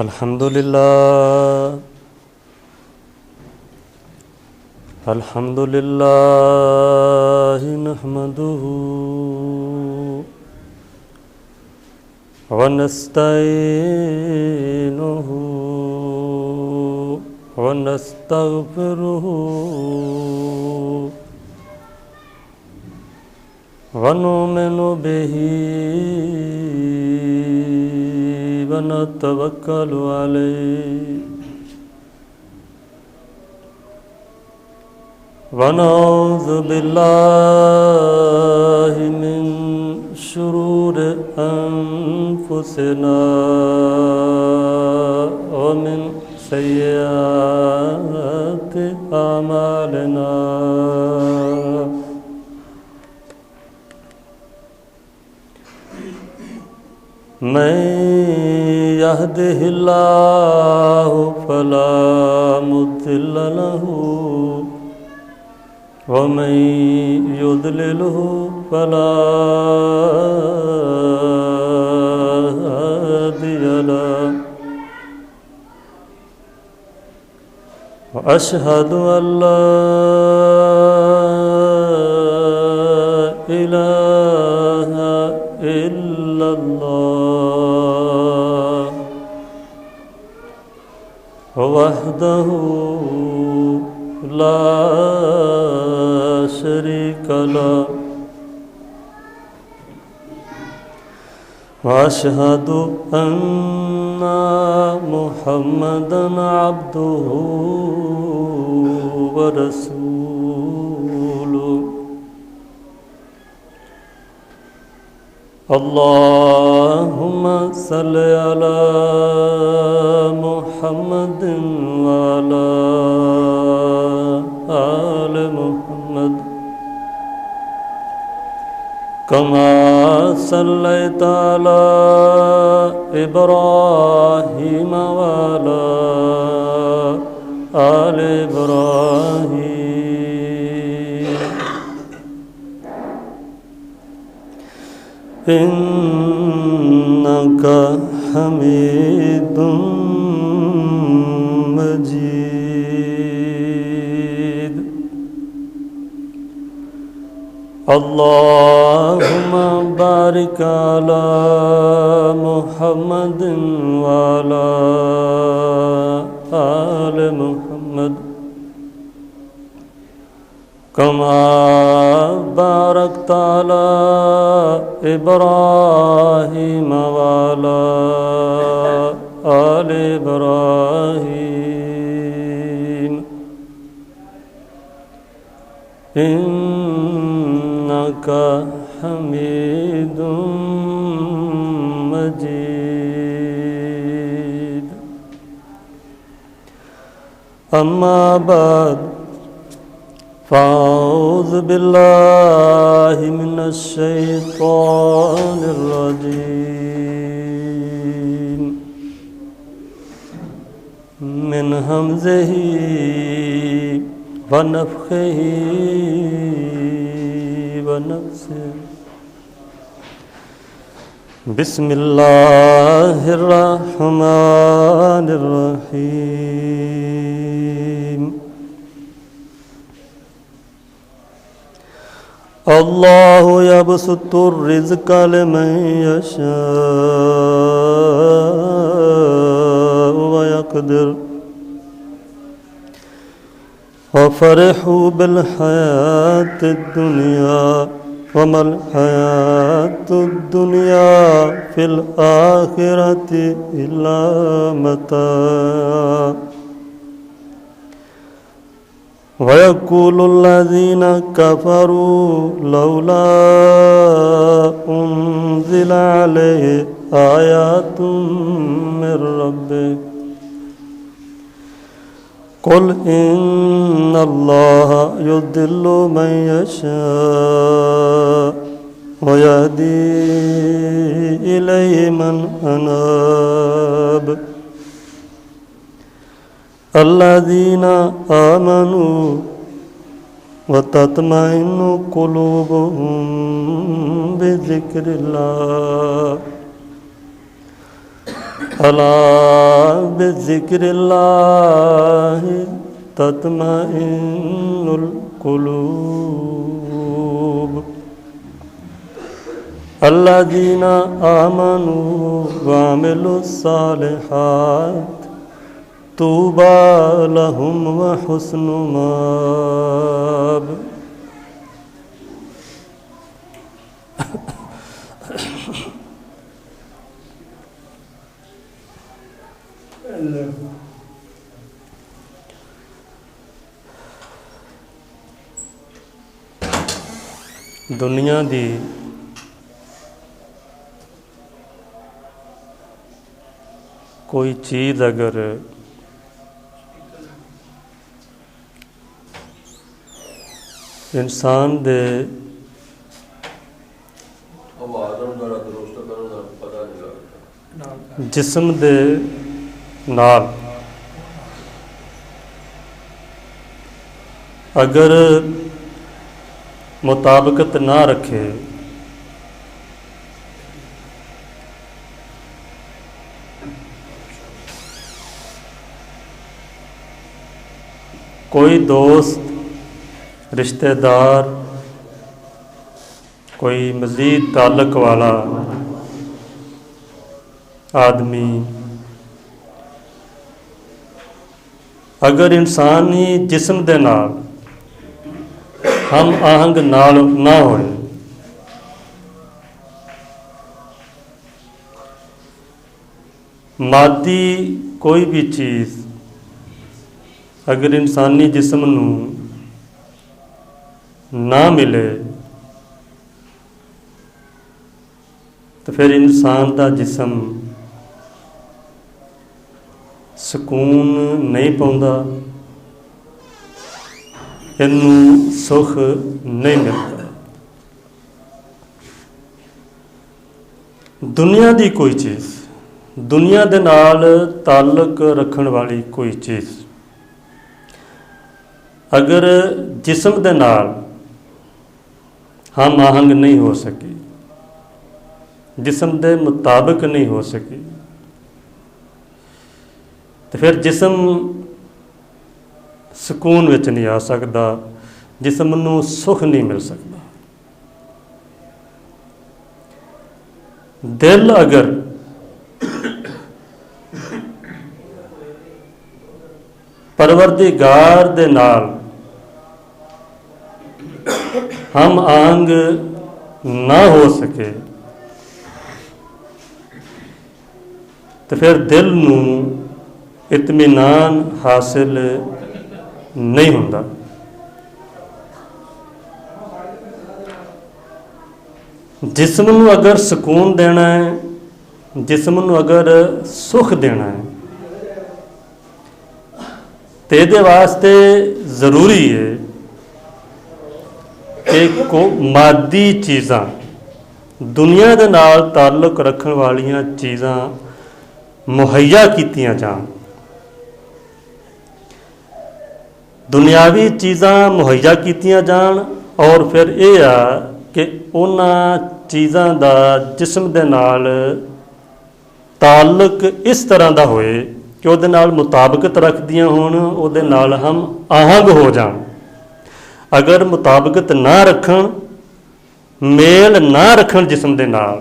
अल्हम्दुलिल्लाह नहमदुहु व नस्तईनुहु व नस्तगफिरुहु व नुमिनु बिही व नतवक्कलु अलैहि व नऊज़ु बिल्लाहि मिन शुरूरि अनफुसिना व मिन सय्यिआति अमालिना मैं यहदिहिल्लाहु फला मुदिल्ल लहु वमन युद्लिलहु फला हादिय लहु व अशहदु अल्ला इलाहा इल्लल्लाह वहदहु ला शरीक लहु व अशहदु अन्ना मुहम्मदन अब्दुहु व रसूलुहु अल्लाहुम्मा सल्लि अला मुहम्मदिन व अला आलि मुहम्मद कमा सल्लैता अला इब्राहीम व अला आलि इब्राहीम इन्नका हमीदुम मजीद अल्लाहुम्मा बारिक अला मुहम्मदिन व अला आलि मुहम्मद कमा बारकता अला इब्राहीम व अला आलि इब्राहीम इन्नका हमीदुम मजीद अम्मा बाद फ़अऊज़ु बिल्लाहि मिनश शैतानिर रजीम मिन हमज़िही व नफ़ख़िही व नफ़्सिही बिस्मिल्लाहिर रहमानिर रहीम अल्लाहु यबसुतु रिज़्क़ लिमन यशाअ व यक़दिर वफ़रिहू बिल हयातिद दुनिया वमल हयातुद दुनिया फिल आखिरति इल्ला मता वयक़ूलुल्लज़ीन कफ़रू लौला उन्ज़िल अलैहि आयातुम मिर रब्बिह क़ुल इन्नल्लाहा युदिल्लु मन यशाअ व यहदी इलैहि मन अनाब अल्लज़ीना आमनू व तत्मइन्नु क़ुलूबुहुम बिज़िक्रिल्लाह अला बिज़िक्रिल्लाहि तत्मइन्नुल कुलूब अल्लज़ीना आमनू वअमिलुस्सालिहात तूबा लहुम व हुस्नु माब। दुनिया दी कोई चीज़ अगर इंसान दे जिस्म दे नाल अगर मुताबकत ना रखे, कोई दोस्त रिश्तेदार कोई मज़ीद ताल्लुक़ वाला आदमी अगर इंसानी जिस्म दे नाल हम आहंग नाल ना होए, मादी कोई भी चीज़ अगर इंसानी जिस्म नूं ना मिले तो फिर इंसान दा जिस्म सुकून नहीं पाउंदा, इनू सुख नहीं मिलता। दुनिया दी कोई चीज़, दुनिया दे नाल ताल्लुक रखण वाली कोई चीज़ अगर जिस्म दे नाल हम आहंग नहीं हो सकी, जिस्म दे मुताबिक नहीं हो सकी, तो फिर जिस्म सुकून विच नहीं आ सकता, जिस्म नूं सुख नहीं मिल सकता। दिल अगर परवरदिगार दे नाल हम आंग ना हो सके तो फिर दिल नूं इत्मीनान हासिल नहीं होता। जिस्म नूं अगर सुकून देना है, जिस्म नूं अगर सुख देना है तो ये वास्ते ज़रूरी है कि को मादी चीज़ां दुनिया दे नाल ताल्लुक रखण वालियां चीज़ां मुहैया कीतियां जाण। दुनियावी चीज़ां मुहैया कीतियां जाण और फिर यह आ कि उन्हां चीज़ां दा जिस्म दे नाल ताल्लुक इस तरह दा होए कि उहदे नाल मुताबकत रखदियां होण, उहदे नाल हम आहंग हो जाण। अगर मुताबकत ना रखण, मेल ना रखण जिस्म दे नाल,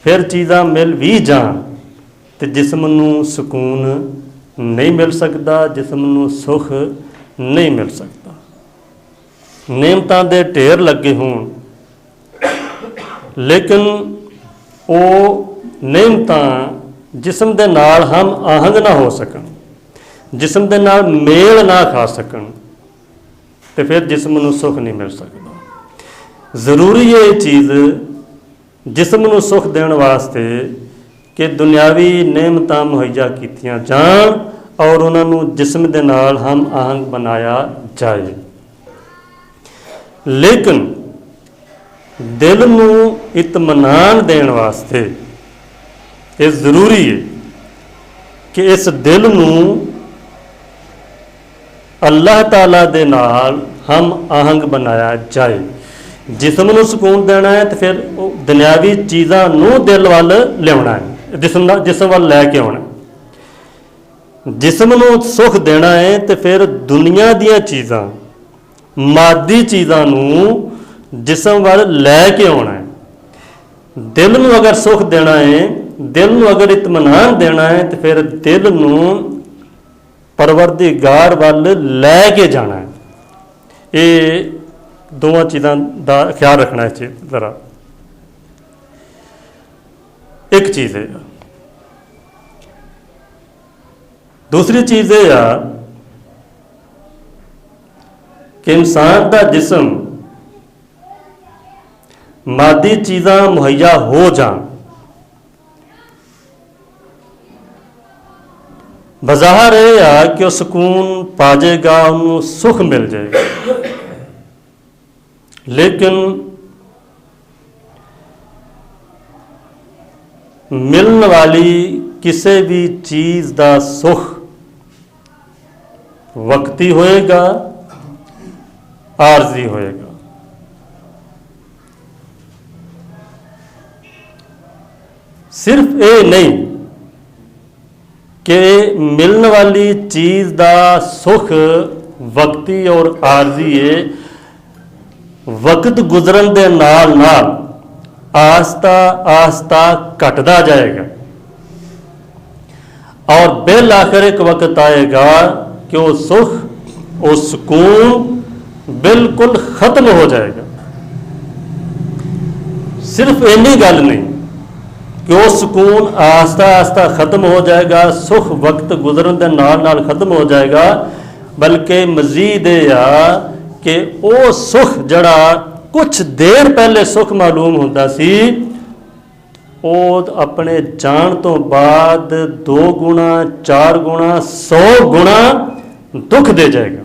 फिर चीज़ां मिल भी जाण ते जिस्म नूं सुकून नहीं मिल सकता, जिस्म नूं सुख नहीं मिल सकता। नेमतां दे ढेर लगे होण लेकिन वो नेमतां जिस्म दे नाल हम आहंग ना हो सकन, जिस्म दे नाल मेल ना खा सकन तो फिर जिस्म नूं सुख नहीं मिल सकता। ज़रूरी है ये चीज़ जिस्म नूं सुख देण वास्ते कि दुनियावी नेमतां मुहैया कीतियां जाण और उन्हां नूं जिस्म दे नाल हम आहंग बनाया जाए। लेकिन दिल नूं इत्मीनान देण वास्ते ये ज़रूरी है कि इस दिल नूं अल्लाह ताला दे नाल हम आहंग बनाया जाए। जिस्म नूं सुकून देना है तो फिर दुनियावी चीज़ां नूं दिल वाल लियाउणा है, जिसम वाल लैके आना। जिसम नूं सुख देना है तो फिर दुनिया दियां चीज़ां, मादी चीज़ां नूं जिसम वाल लैके आना है। दिल नूं अगर सुख देना है, दिल नूं अगर इत्मीनान देना है तो फिर दिल नूं परवरदिगार वाल लैके जाना है। ये दोवां चीज़ां दा ख्याल रखना है। ज़रा एक चीज़ है। दूसरी चीज़ ये आ कि इंसान का जिसम मादी चीज़ां मुहैया हो जान, बज़ाहिर यह आ कि वह सुकून पा जाएगा, उन्होंने सुख मिल जाएगा, लेकिन मिलने वाली किसी भी चीज़ का सुख वक्ती होएगा, आरजी होएगा। सिर्फ ये नहीं कि मिलने वाली चीज़ का सुख वक्ती और आरजी है, वक्त गुजरन दे नाल नाल आस्ता आस्ता घटदा जाएगा और बिल आखिर एक वक्त आएगा कि वो सुख, वो सुकून बिल्कुल खत्म हो जाएगा। सिर्फ इन्नी गल नहीं कि वो सुकून आस्ता आस्ता खत्म हो जाएगा, सुख वक्त गुजरन के नाल नाल खत्म हो जाएगा, बल्कि मजीद आ कि वो सुख जड़ा कुछ देर पहले सुख मालूम होता सी, वो अपने जान तो बाद 2 गुणा 4 गुणा 100 गुणा दुख दे जाएगा।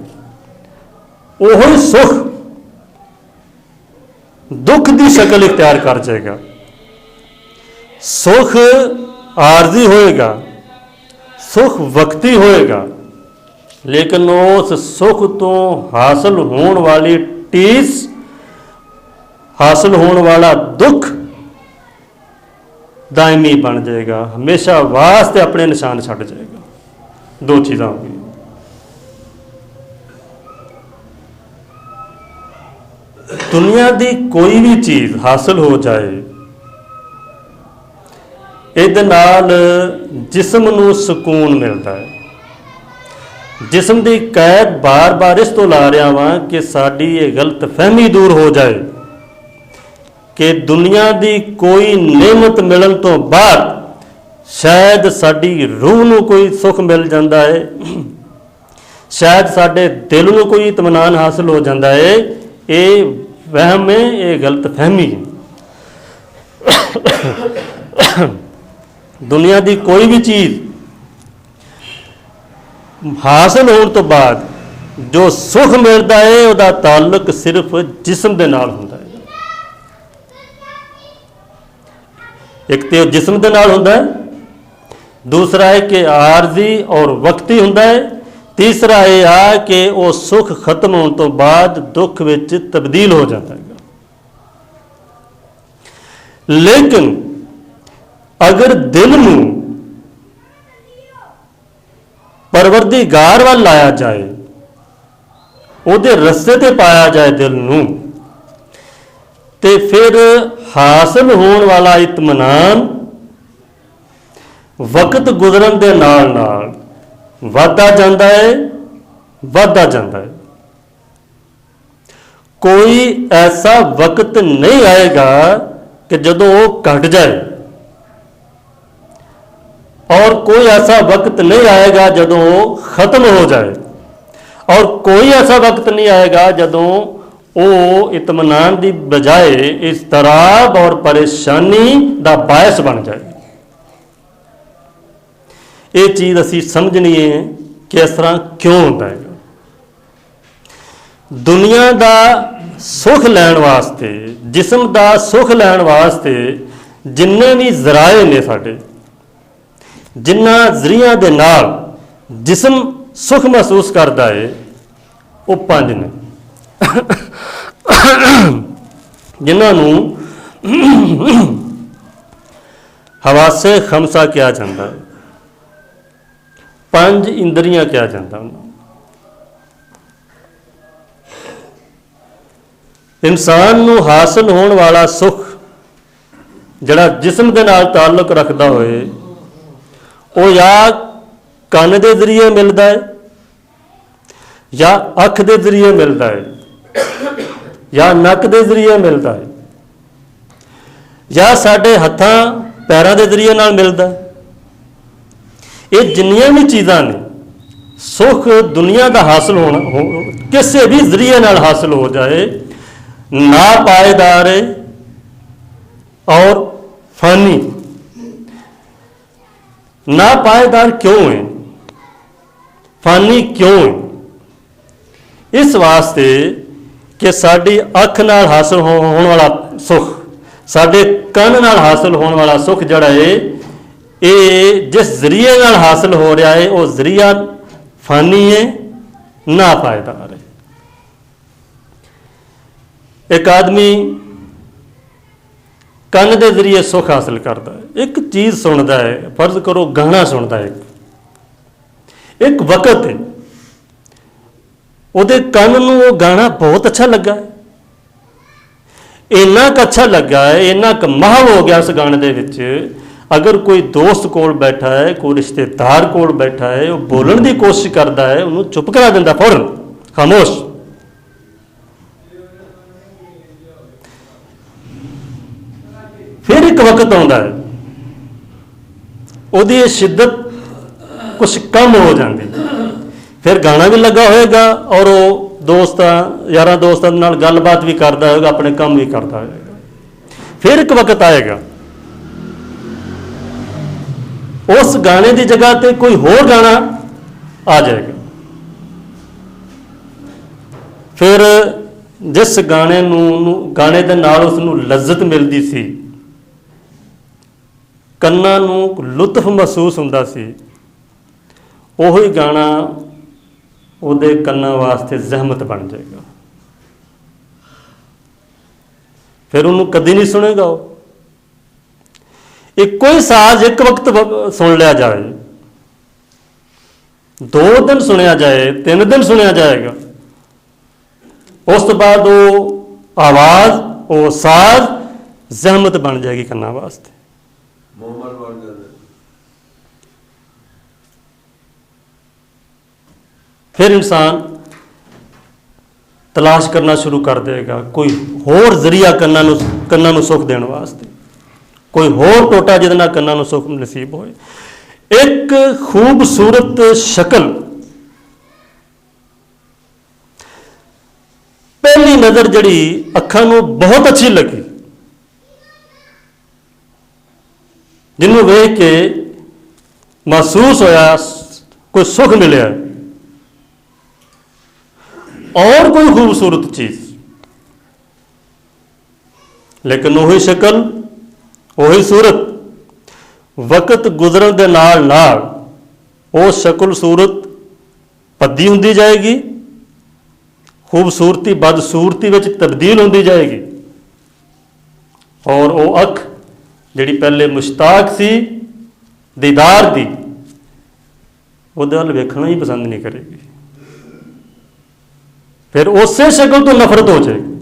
वही सुख दुख की शक्ल इख्तियार कर जाएगा। सुख आरजी होएगा, सुख वक्ती होएगा, लेकिन उस सुख तो हासिल होने वाली टीस, हासिल होने वाला दुख दायमी बन जाएगा, हमेशा वास्ते अपने निशान छड़ जाएगा। 2 चीज़ां हो गई। दुनिया की कोई भी चीज़ हासिल हो जाए, ਇਹਦੇ ਨਾਲ जिसम ਨੂੰ सुकून मिलता है। जिसम की कैद बार बार इस तो ला रहा वां कि साड़ी ये गलत फहमी दूर हो जाए कि दुनिया की कोई नेमत मिलन तो बाद शायद साड़ी रूह ਨੂੰ कोई सुख मिल जाता है, शायद साडे दिल ਨੂੰ कोई इत्मीनान हासिल हो जाता है। ये वहम है, ये गलत फहमी है। दुनिया की कोई भी चीज़ हासिल होने तो बाद जो सुख मिलता है उसका ताल्लुक सिर्फ जिस्म के नाल होंदा है। एक तो जिस्म के नाल होंदा है, दूसरा है कि आरजी और वक्ती होंदा है, तीसरा यह है कि वो सुख खत्म होने तो बाद दुख विच तब्दील हो जाता है। लेकिन अगर दिल में परवरदिगार वाल लाया जाए, उहदे रस्ते ते पाया जाए दिल नूं, ते फिर हासिल होने वाला इत्मीनान वक्त गुजरन दे नाल नाल वधदा जांदा है, वधदा जांदा है। कोई ऐसा वक्त नहीं आएगा कि जदों वो घट जाए, और कोई ऐसा वक्त नहीं आएगा जदों ख़त्म हो जाए, और कोई ऐसा वक्त नहीं आएगा जदों वो इत्मीनान की बजाय इज़्तिराब और परेशानी का बायस बन जाए। ये चीज़ असी समझनी है कि इस तरह क्यों होता है। दुनिया का सुख लैण वास्ते, जिस्म का सुख लैण वास्ते जिन्ने भी जराए ने साडे, जिन्ना जरिया दे नाल जिस्म सुख महसूस करता है, वो 5 ने जिन्होंने हवासे खमसा किया जाता है, 5 इंद्रियां किया जाता उन्होंने। इंसान नूं हासिल होने वाला सुख जिहड़ा जिस्म दे नाल ताल्लुक रखदा होए वो या ਕੰਨ ਦੇ ਜ਼ਰੀਏ ਮਿਲਦਾ ਹੈ, ਜਾਂ ਅੱਖ ਦੇ ਜ਼ਰੀਏ ਮਿਲਦਾ ਹੈ, ਜਾਂ ਨੱਕ ਦੇ ਜ਼ਰੀਏ ਮਿਲਦਾ ਹੈ, ਜਾਂ ਸਾਡੇ ਹੱਥਾਂ ਪੈਰਾਂ ਦੇ ਜ਼ਰੀਏ ਨਾਲ ਮਿਲਦਾ ਹੈ। ਇਹ ਜਿੰਨੀਆਂ ਵੀ ਚੀਜ਼ਾਂ ਨੇ ਸੁੱਖ ਦੁਨੀਆ ਦਾ ਹਾਸਲ ਹੋਣਾ ਕਿਸੇ ਵੀ ਜ਼ਰੀਏ ਨਾਲ ਹਾਸਲ ਹੋ ਜਾਏ ਨਾ ਪਾਏਦਾਰ ਹੈ और फानी। ना पायेदार क्यों है, फानी क्यों है? इस वास्ते कि साड़ी अख नाल हासिल होने वाला सुख, साडे कन नाल हासिल होने वाला सुख जड़ा है ये जिस जरिए नाल हासिल हो रहा है वो जरिया फानी है, ना पायेदार है। एक आदमी ਕੰਨ ਦੇ ਜ਼ਰੀਏ ਸੁੱਖ ਹਾਸਲ ਕਰਦਾ ਹੈ, ਇੱਕ ਚੀਜ਼ ਸੁਣਦਾ ਹੈ, ਫਰਜ਼ ਕਰੋ ਗਾਣਾ ਸੁਣਦਾ ਹੈ, ਇੱਕ ਵਕਤ ਹੈ ਉਹਦੇ ਕੰਨ ਨੂੰ ਉਹ ਗਾਣਾ ਬਹੁਤ ਅੱਛਾ ਲੱਗਾ ਹੈ, ਇੰਨਾ ਕੁ ਅੱਛਾ ਲੱਗਾ ਹੈ, ਇੰਨਾ ਕੁ ਮਾਹਰ ਹੋ ਗਿਆ ਉਸ ਗਾਣੇ ਦੇ ਵਿੱਚ। ਅਗਰ ਕੋਈ ਦੋਸਤ ਕੋਲ ਬੈਠਾ ਹੈ, ਕੋਈ ਰਿਸ਼ਤੇਦਾਰ ਕੋਲ ਬੈਠਾ ਹੈ, ਉਹ ਬੋਲਣ ਦੀ ਕੋਸ਼ਿਸ਼ ਕਰਦਾ ਹੈ, ਉਹਨੂੰ ਚੁੱਪ ਕਰਾ ਦਿੰਦਾ ਫੌਰਨ, ਖਾਮੋਸ਼। फिर एक वक्त आता है ਉਹਦੀ शिद्दत कुछ कम हो जाती, फिर गाना भी लगा होएगा और वो दोस्तां यारां दोस्तां नाल गलबात भी करता होगा, अपने काम भी करता होगा। फिर एक वक्त आएगा उस गाने की जगह पे कोई होर गाना आ जाएगा, फिर जिस गाने गाने दे नाल उसनूं लज्जत मिलती सी, ਕੰਨਾਂ ਨੂੰ ਲੁਤਫ ਮਹਿਸੂਸ ਹੁੰਦਾ ਸੀ, ਉਹੀ ਗਾਣਾ ਉਹਦੇ ਕੰਨਾਂ ਵਾਸਤੇ ਜ਼ਹਿਮਤ ਬਣ ਜਾਏਗਾ, ਫਿਰ ਉਹਨੂੰ ਕਦੀ ਨਹੀਂ ਸੁਣੇਗਾ। ਉਹ ਇੱਕੋ ਹੀ ਸਾਜ਼ ਇੱਕ ਵਕਤ ਸੁਣ ਲਿਆ ਜਾਏ, 2 ਦਿਨ ਸੁਣਿਆ ਜਾਏ, 3 ਦਿਨ ਸੁਣਿਆ ਜਾਏਗਾ, ਉਸ ਤੋਂ ਬਾਅਦ ਉਹ ਆਵਾਜ਼ ਉਹ ਸਾਜ਼ ਜ਼ਹਿਮਤ ਬਣ ਜਾਏਗੀ ਕੰਨਾਂ ਵਾਸਤੇ। फिर इंसान तलाश करना शुरू कर देगा कोई होर जरिया कन्ना नूं सुख देने वास्ते, कोई होर टोटा जिहदे नाल कन्ना नूं सुख नसीब होए। एक खूबसूरत शक्ल पहली नज़र जिहड़ी अखां नूं बहुत अच्छी लगी, जिन्हों वेख के महसूस होया कोई सुख मिले, और कोई खूबसूरत चीज, लेकिन वही शक्ल वही सूरत वक्त गुजरन दे नाल नाल वो शक्ल सूरत भद्दी हुंदी जाएगी, खूबसूरती बदसूरती विच तब्दील होंदी जाएगी, और वो अख जिहड़ी पहले मुश्ताक सी दीदार दी उहदे वल वेखना ही पसंद नहीं करेगी, फिर उस शक्ल तो नफरत हो जाएगी।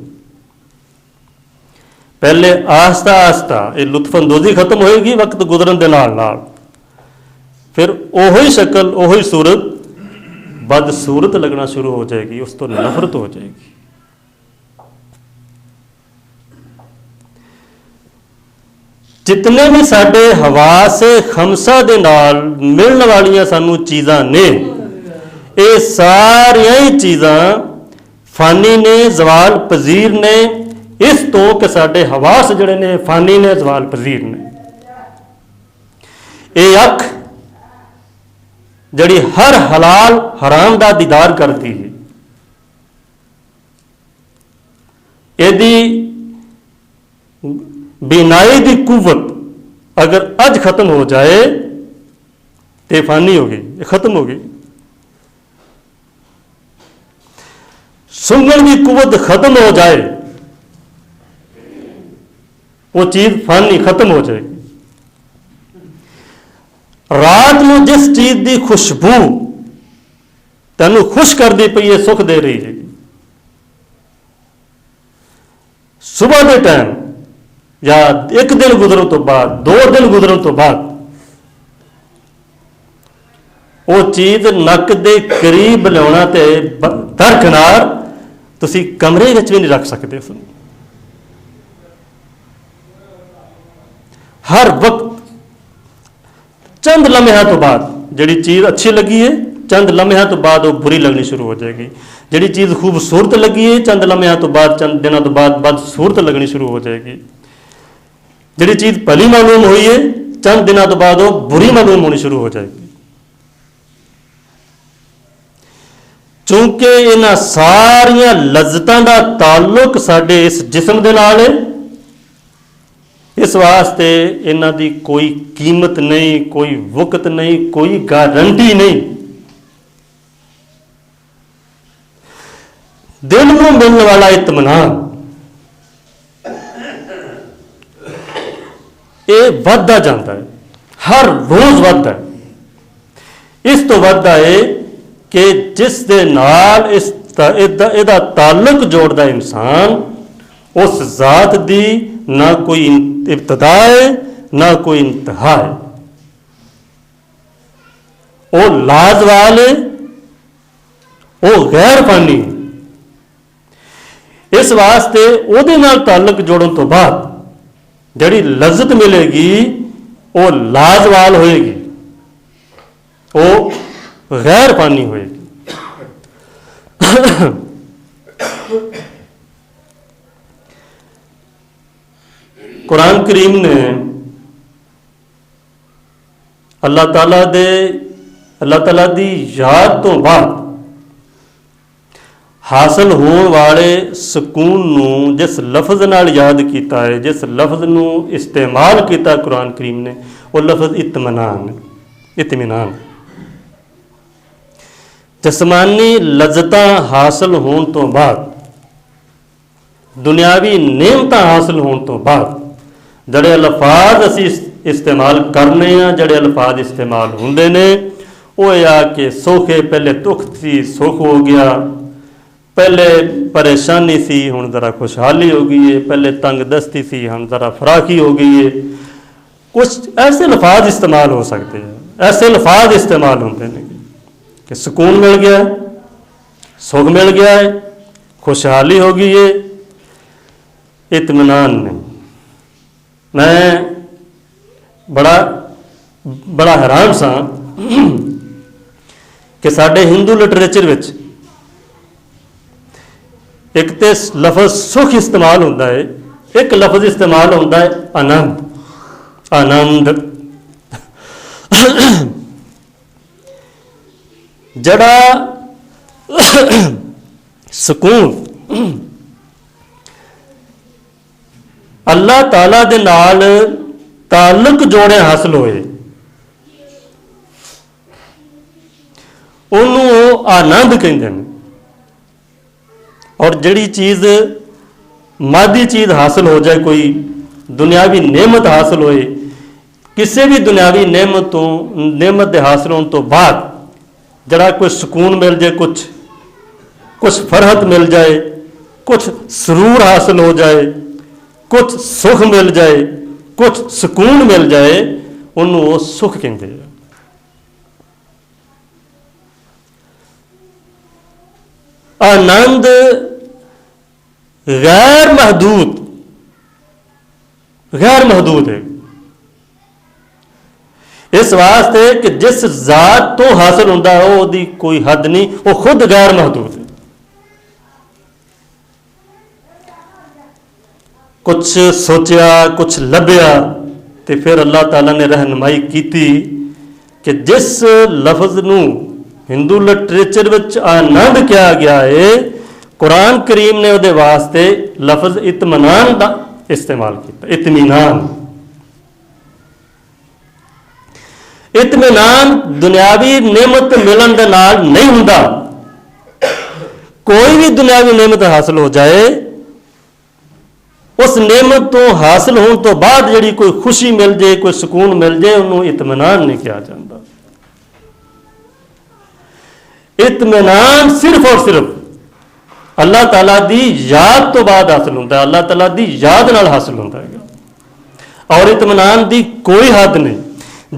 पहले आस्ता आस्ता ये लुत्फअंदोजी खत्म होएगी वक्त गुजरन दे नाल नाल, फिर ओही शक्ल ओही सूरत बदसूरत लगना शुरू हो जाएगी, उस तो नफरत हो जाएगी। जितने भी साडे हवास खमसा दे नाल मिलने वालियां सानू चीज़ां ने, ये सारियां ही चीज़ां फानी ने, जवाल पजीर ने, इस तो कि साडे हवास जिहड़े ने फानी ने, जवाल पजीर ने। ये अख जिहड़ी हर हलाल हराम दा दीदार करती है, यदि बिनाई की कुवत अगर अज खत्म हो जाए तो फानी हो गई, खत्म हो गई। सुंघण की कुवत खत्म हो जाए वो चीज फानी खत्म हो जाएगी। रात ਨੂੰ जिस चीज़ की खुशबू ਤੈਨੂੰ खुश करती पई है, सुख दे रही है, सुबह के टाइम या एक दिन गुजरन तो बाद, 2 दिन गुजरन तो बाद वो चीज़ नक के करीब लिया तो दरकिनार तुसी कमरे में भी नहीं रख सकते उसनूं। हर वक्त चंद लम्हे तो बाद जिहड़ी चीज़ अच्छी लगी है, चंद लम्हे तो बाद वो बुरी लगनी शुरू हो जाएगी। जिहड़ी चीज़ खूबसूरत लगी है, चंद लम्हे तो बाद, चंद दिनों तो बाद बदसूरत लगनी शुरू हो जाएगी। जिहड़ी चीज़ भली मालूम हुई है, चंद दिनों तो बाद वो बुरी मालूम होनी शुरू हो जाएगी। चूंकि इन्हां सारियां लज्जतां दा ताल्लुक साडे इस जिस्म दे नाल है, इस वास्ते इन्हां दी कोई कीमत नहीं, कोई वक्त नहीं, कोई गारंटी नहीं। दिल में मिलने वाला इत्मीनान ये वधदा जाता है, हर रोज वधदा है। इस तो वधदा है कि जिस दे नाल इहदा ताल्लुक जोड़दा इंसान, उस जात दी ना कोई इब्तदा है ना कोई इंतहा है। वो लाजवाल है, वो गैर फानी है। इस वास्ते उहदे नाल ताल्लुक जोड़न तो बाद जिहड़ी लज्जत मिलेगी वो लाजवाल होएगी, वो गैर फानी होएगी। कुरान करीम ने अल्लाह ताला दी याद तो बाद हासिल होने वाले सुकून नूं जिस लफ्ज़ नाल याद किया है, जिस लफ्ज़ नूं इस्तेमाल किया कुरान करीम ने, वो लफ्ज़ इत्मीनान। जिस्मानी लज्जतां हासिल होने तो बाद, दुनियावी नेमतां हासिल होने तो बाद जड़े अल्फाज असी इस्तेमाल करने हैं, जड़े अल्फाज इस्तेमाल होंदे ने, वो आ कि सोखे पहले दुख सी सुख हो गया, पहले परेशानी सी हुण ज़रा खुशहाली हो गई है, पहले तंग दस्ती सी हुण ज़रा फराखी हो गई है। कुछ ऐसे लफाज इस्तेमाल हो सकते हैं, ऐसे लफाज इस्तेमाल होते हैं कि सुकून मिल गया है, सुख मिल गया है, खुशहाली हो गई है, इत्मीनान नहीं। मैं बड़ा हैरान सा कि साडे हिंदू लिटरेचर विच एक तो लफज सुख इस्तेमाल होता है, एक लफज इस्तेमाल होता है आनंद। आनंद जड़ा सुकून अल्लाह ताला दे नाल ताल्लुक जोड़े हासिल होए, उन्होंने आनंद कहते हैं। और जिहड़ी चीज़ मादी चीज़ हासिल हो जाए, कोई दुनियावी नेमत हासिल होए, किसी भी दुनियावी नेमत के हासिल होने तो बाद जरा कोई सुकून मिल जाए, कुछ फरहत मिल जाए, कुछ सुरूर हासिल हो जाए, कुछ सुख मिल जाए, कुछ सुकून मिल जाए, उन्होंने वो सुख कहते हैं। आनंद गैर महदूद है, इस वास्ते कि जिस जात तो हासिल होता है वो कोई हद नहीं, वो खुद गैर महदूद है। कुछ सोचा, कुछ लभ्या, तो फिर अल्लाह ताला ने रहनुमाई की कि जिस लफ्ज़ नूं हिंदू लिटरेचर विच आनंद किया गया है, कुरान करीम ने उहदे वास्ते लफ्ज़ इत्मीनान का इस्तेमाल किया। इत्मीनान दुनियावी नेमत मिलन दे नाल नहीं हुंदा। कोई भी दुनियावी नेमत हासिल हो जाए, उस नेमत तो हासिल होने तो बाद जिहड़ी कोई खुशी मिल जाए, कोई सुकून मिल जाए, उन्होंने इत्मीनान नहीं कहा जाता। इत्मीनान सिर्फ और सिर्फ अल्लाह ताला दी याद तो बाद हासिल होता है, अल्लाह ताला दी याद नाल हासिल होता है। और इत्मीनान दी कोई हद नहीं।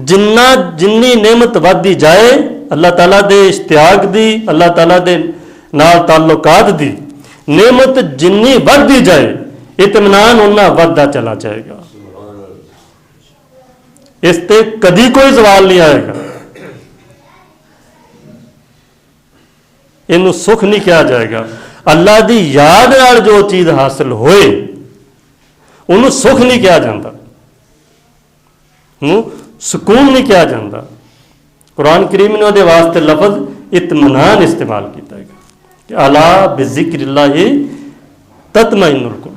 जिन्नी नेमत वधदी जाए अल्लाह ताला दे इश्तियाक दी, अल्लाह ताला दे नाल ताल्लुकात दी नेमत जिन्नी वधदी जाए, इत्मीनान उन्ना वधदा चला जाएगा। इस ते कदी कोई सवाल नहीं आएगा। इनू सुख नहीं कहा जाएगा। अल्लाह दी याद नाल जो चीज़ हासिल होए उन्होंने सुख नहीं कहा जाता, सुकून नहीं कहा जाता। कुरान करीम ने उहदे वास्ते लफज इत्मीनान इस्तेमाल किया है कि अला बिज़िक्रिल्लाहि तत्मइन्नुल कुलूब।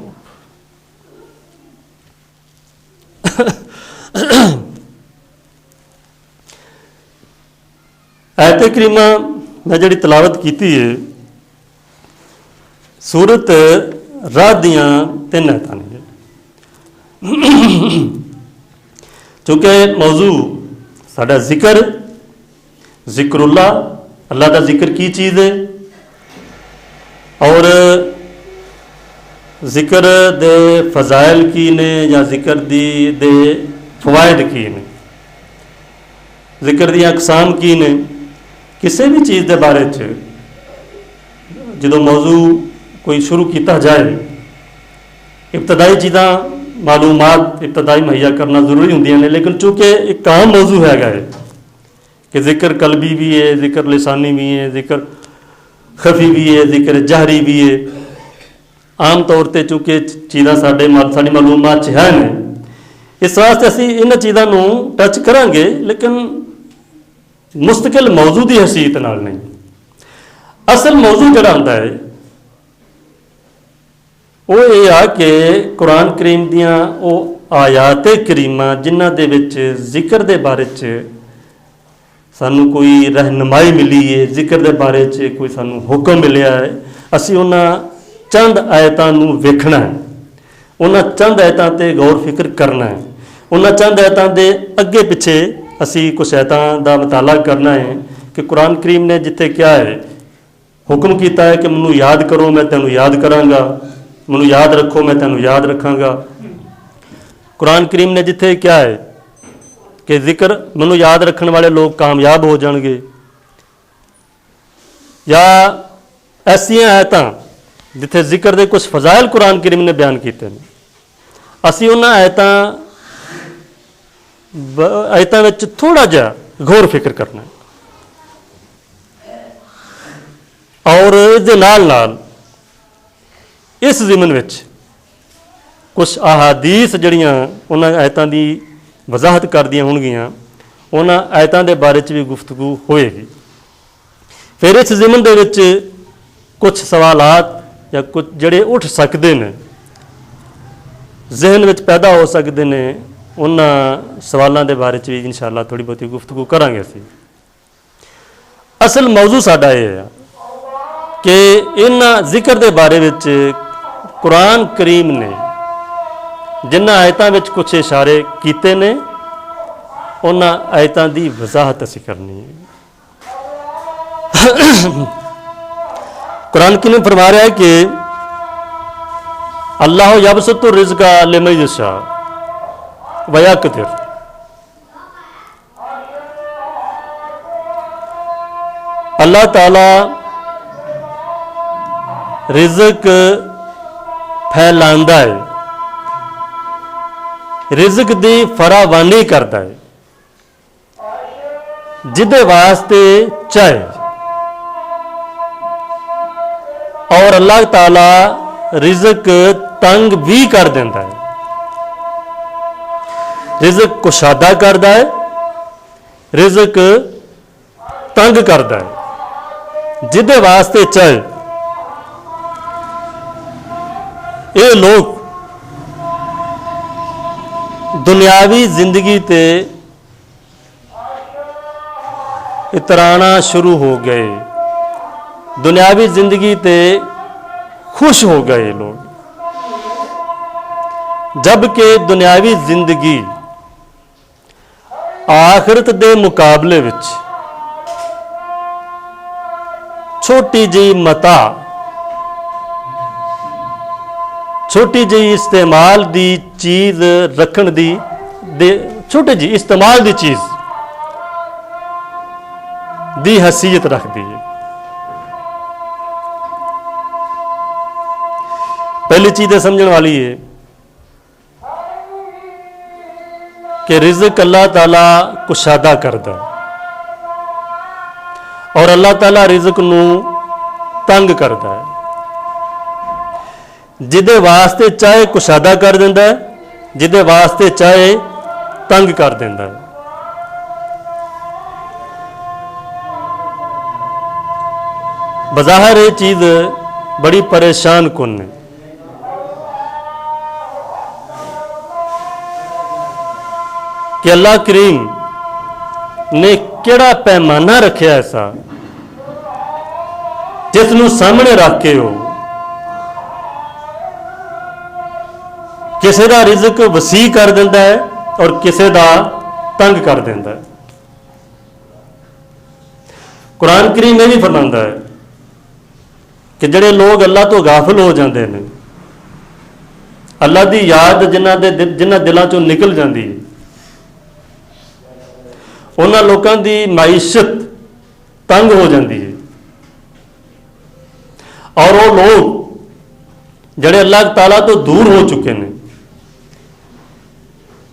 आयत करीमा मैं जिहड़ी तलावत की है सूरत राह दियां 3 आयतां ने। चूँकि मौजू साडा जिक्रुल्लाह, अल्लाह का जिक्र की चीज़ है, और जिक्र दे फजाइल की ने या जिक्र दे फवायद की ने, जिक्र दी अकसाम की ने। किसी भी चीज़ के बारे जो मौजू कोई शुरू किया जाए, इब्तदाई चीज़ां मालूमात इब्तदाई मुहैया करना जरूरी होंदियां ने, लेकिन चूँकि एक आम मौजू है कि जिक्र कल्बी भी है, जिक्र लिसानी भी है, जिक्र खफी भी है, जिक्र जहरी भी है। आम तौर पर चूँकि चीज़ां साडी मालूमात है ने, इस वास्ते असीं इन्हां चीज़ां नूं टच करांगे, लेकिन मुस्तकिल मौजू की हैसीयत नाल नहीं। असल मौजू जिहड़ा हुंदा है वो ये आ कि कुरान करीम दियां वो आयात करीमा जिन्हां दे विच जिक्र दे बारे च सानू कोई रहनुमाई मिली है, जिक्र दे बारे च कोई सानू हुक्म मिलिया है, असीं उन्हां चंद आयतां नूं वेखना है, उन्हां चंद आयतां ते गौर फिक्र करना है, उन्हां चंद आयतां दे अगे पिछे असी कुछ आयतां दा मुताला करना है कि कुरान करीम ने जिथे क्या है हुक्म किया है कि मैनू याद करो मैं तैनू याद करांगा, मैनू याद रखो मैं तैनू याद रखांगा। कुरान करीम ने जिथे क्या है कि जिक्र मैनू याद रखने वाले लोग कामयाब हो जाएंगे, या ऐसियां आयतां जिथे जिक्र दे कुछ फजाइल कुरान करीम ने बयान किए हैं, असी उन्हां आयतां विच थोड़ा जिहा गौर फिक्र करना है। और इस दे नाल नाल इस ज़िमन विच कुछ अहादीस जड़ियां उन्हां आयतां दी वजाहत करदियां होणगियां, उन्हां आयतां दे बारे च भी गुफ्तगू होएगी। फिर इस ज़िमन दे विच कुछ सवालात या कुछ जड़े उठ सकते हैं, जहन विच पैदा हो सकते हैं, उन्हां सवालों के बारे भी इंशाअल्लाह थोड़ी बहुती गुफ्तगू करांगे असीं। असल मौजू साडा ये है कि इन्हां जिक्र के बारे विच कुरान करीम ने जिन्हां आयतां विच कुछ इशारे कीते ने, उन्हां आयतां दी वजाहत असीं करनी है। कुरान करीम फरमा रहा है कि अल्लाह यबसुतु रिज़्क़ा लिमन यशा वयक़दिर। अल्लाह ताला रिज़्क फैलांदा है, रिज़्क दी फरावानी करता है जिदे वास्ते चाहे, और अल्लाह ताला रिज़्क तंग भी कर देता है, रिज़्क कुशादा करता है, रिज़्क तंग करता है जिदे वास्ते चाहे। ये लोग दुनियावी जिंदगी ते इतराना शुरू हो गए, दुनियावी जिंदगी ते खुश हो गए लोग। जबकि दुनियावी जिंदगी आखिरत दे मुकाबले विच छोटी जी मता, छोटी जी इस्तेमाल दी चीज़ रखण दी छोटी जी इस्तेमाल दी चीज़ दी हैसियत रखती है। पहली चीज़ समझण वाली है कि रिज़्क अल्लाह ताला कुशादा करदा और अल्लाह ताला रिज़्क नूं तंग करदा है। जिहदे वास्ते चाहे कुशादा कर दिंदा है, जिहदे वास्ते चाहे तंग कर दिंदा है। बज़ाहिर ये चीज़ बड़ी परेशान कुन है। कि अल्लाह करीम ने केड़ा पैमाना रखा ऐसा जिसनों सामने रख के हो किसी का रिज़्क वसी कर दिंदा है और किसी का तंग कर दिंदा है। कुरान करीम ये भी फरमांदा है कि जिहड़े लोग अल्लाह तो गाफिल हो जाते हैं, अल्लाह की याद जिन्हां दिलों चों निकल जाती है, उन्हां लोगों की माईशत तंग हो जाती है। और वो लोग जिहड़े अल्लाह ताला तो दूर हो चुके हैं,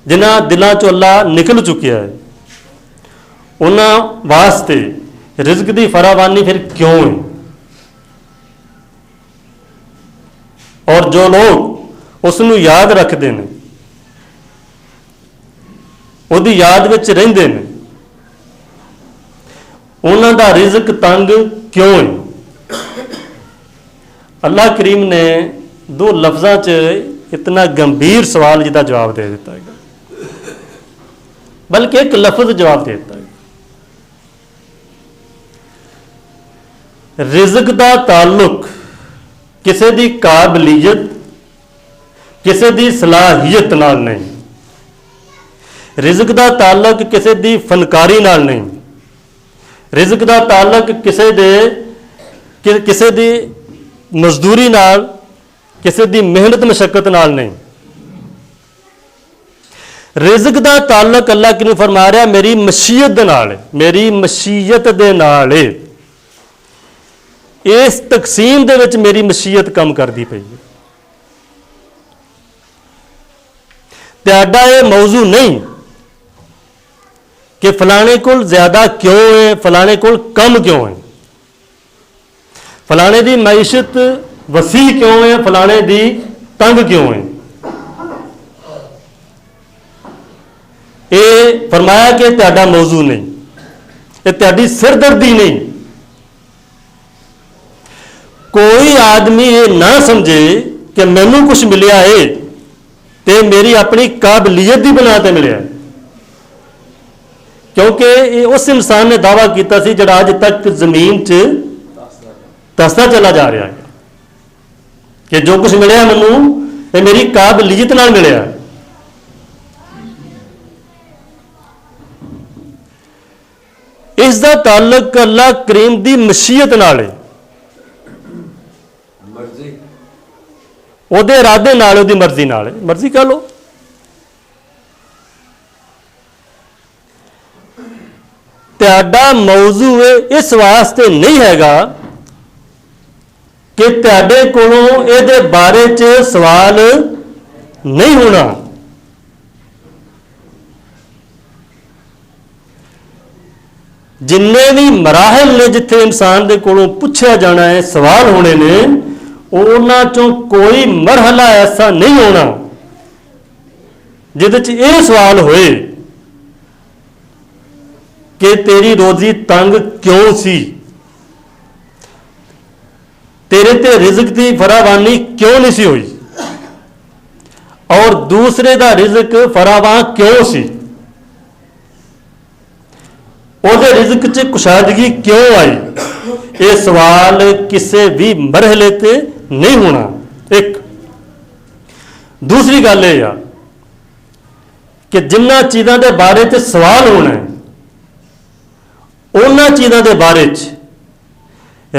जिन्हां दिलों चों अल्लाह निकल चुकिया है, उन्हां वास्ते रिज़्क की फरावानी फिर क्यों है? और जो लोग उसनूं याद रखते हैं, उहदी याद विच रहिंदे ने, उन्हां दा रिज़्क तंग क्यों है? अल्लाह करीम ने दो लफ्ज़ां च इतना गंभीर सवाल जिहदा जवाब दे दिता है, बल्कि एक लफ्ज़ जवाब दे दिता है। रिज़्क दा ताल्लुक किसी दी काबलियत, किसी दी सलाहियत नाल नहीं। रिज़्क दा ताल्लुक किसी दी फनकारी नाल नहीं। रिज़्क दा ताल्लुक किसी दी मजदूरी नाल, किसी दी मेहनत मशक्कत नाल नहीं। रिज़्क दा ताल्लुक अल्लाह की फरमा रहा मेरी मशीयत दे नाल है, मेरी मशीयत दे नाल है। इस तकसीम दे विच मेरी मशीयत कम करती पई है। तुहाडा ये मौजू नहीं कि फलाने कोल ज्यादा क्यों है, फलाने कोल कम क्यों है, फलाने दी मैशत वसी क्यों है, फलाने दी तंग क्यों है। ये फरमाया कि तुहाडा मौजू नहीं, ये तुहाडी सिरदर्दी नहीं। कोई आदमी ये ना समझे कि मैनू कुछ मिलिया है तो मेरी अपनी काबलियत की बना ते मिलिया, क्योंकि उस इंसान ने दावा किया सी जिहड़ा अज तक जमीन च दसदा चला जा रहा है कि जो कुछ मिलिया मैनू ये मेरी काबलियत नाल मिलिया। इसका ताल्लुक अल्लाह करीम की मशीयत नाल है, ਉਹਦੇ इरादे नाल, ਉਹਦੀ मर्जी नाल, मर्जी कह लो। तुहाडा मौजू इस वास्ते नहीं हैगा कि तुहाडे कोलों ਇਹਦੇ बारे च सवाल नहीं होना। जिन्ने भी मराहल ने जिथे इंसान दे कोलों पूछा जाना है, सवाल होने ने, उन्हां चों कोई मरहला ऐसा नहीं होना जिहदे च यह सवाल होए कि तेरी रोजी तंग क्यों सी, तेरे ते रिज़्क की फरावानी क्यों नहीं सी हुई, और दूसरे का रिज़्क फरावान क्यों सी, ਉਹਦੇ रिज़्क च कुशादगी क्यों आई। ये सवाल किसी भी मरहले ते नहीं होना। एक दूसरी गल ये आ कि जिन्ना चीज़ों के बारे च सवाल होना है उन्हां चीज़ों के बारे च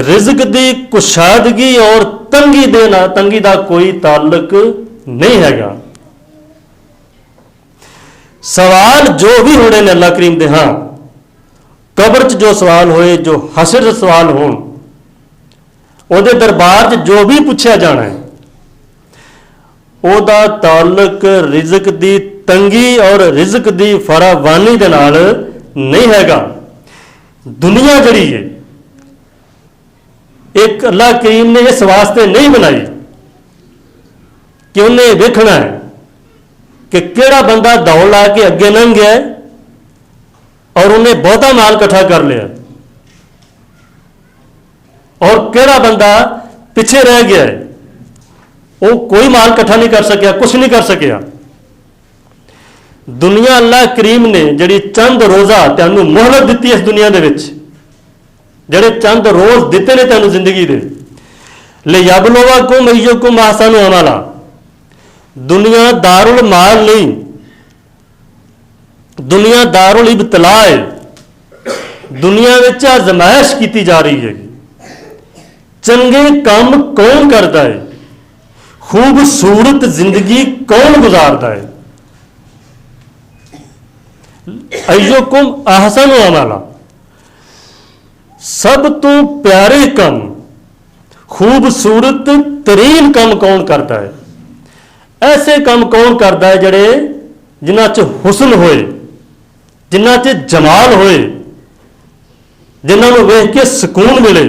रिज़्क की कुशादगी और तंगी का कोई ताल्लुक नहीं हैगा। सवाल जो भी होने ने अल्लाह करीम दे, हाँ कब्र च जो सवाल होए, जो हशर सवाल होन, उहदे दरबार च जो भी पूछा जाना है ਉਹਦਾ ताल्लुक रिज़्क की तंगी और रिज़्क की फरावानी दे नाल नहीं हैगा। दुनिया जड़ी है एक अल्लाह करीम ने इस वास्ते नहीं बनाई कि उन्हें वेखना है कि केड़ा बंदा दौड़ ला के अगे लंघ गया और उन्हें बहुता माल इकट्ठा कर लिया और केड़ा बंदा पिछे रह गया है, वो कोई माल इकट्ठा नहीं कर सकिया, कुछ नहीं कर सकिया। दुनिया अल्लाह करीम ने जड़ी चंद रोज़ा तैनू मोहलत दी इस दुनिया दे विच, जड़े चंद रोज़ दिते ने तैनू जिंदगी दे, ले यबलुवकुम अय्युकुम अहसनु अमला। दुनिया दारुल माल नहीं, दुनिया दारुल इब्तला है। दुनिया विच आजमाइश की जा रही है। चंगे काम कौन करता है, खूबसूरत जिंदगी कौन गुजारता है। अय्युकुम अहसनु अमला, सब तो प्यारे कम, खूबसूरत तरीन कम कौन करता है। ऐसे कम कौन करता है जड़े जिन्हां च हुस्न होए, जिन्हां च जमाल होए, जिन्हां नूं वेख के सुकून मिले,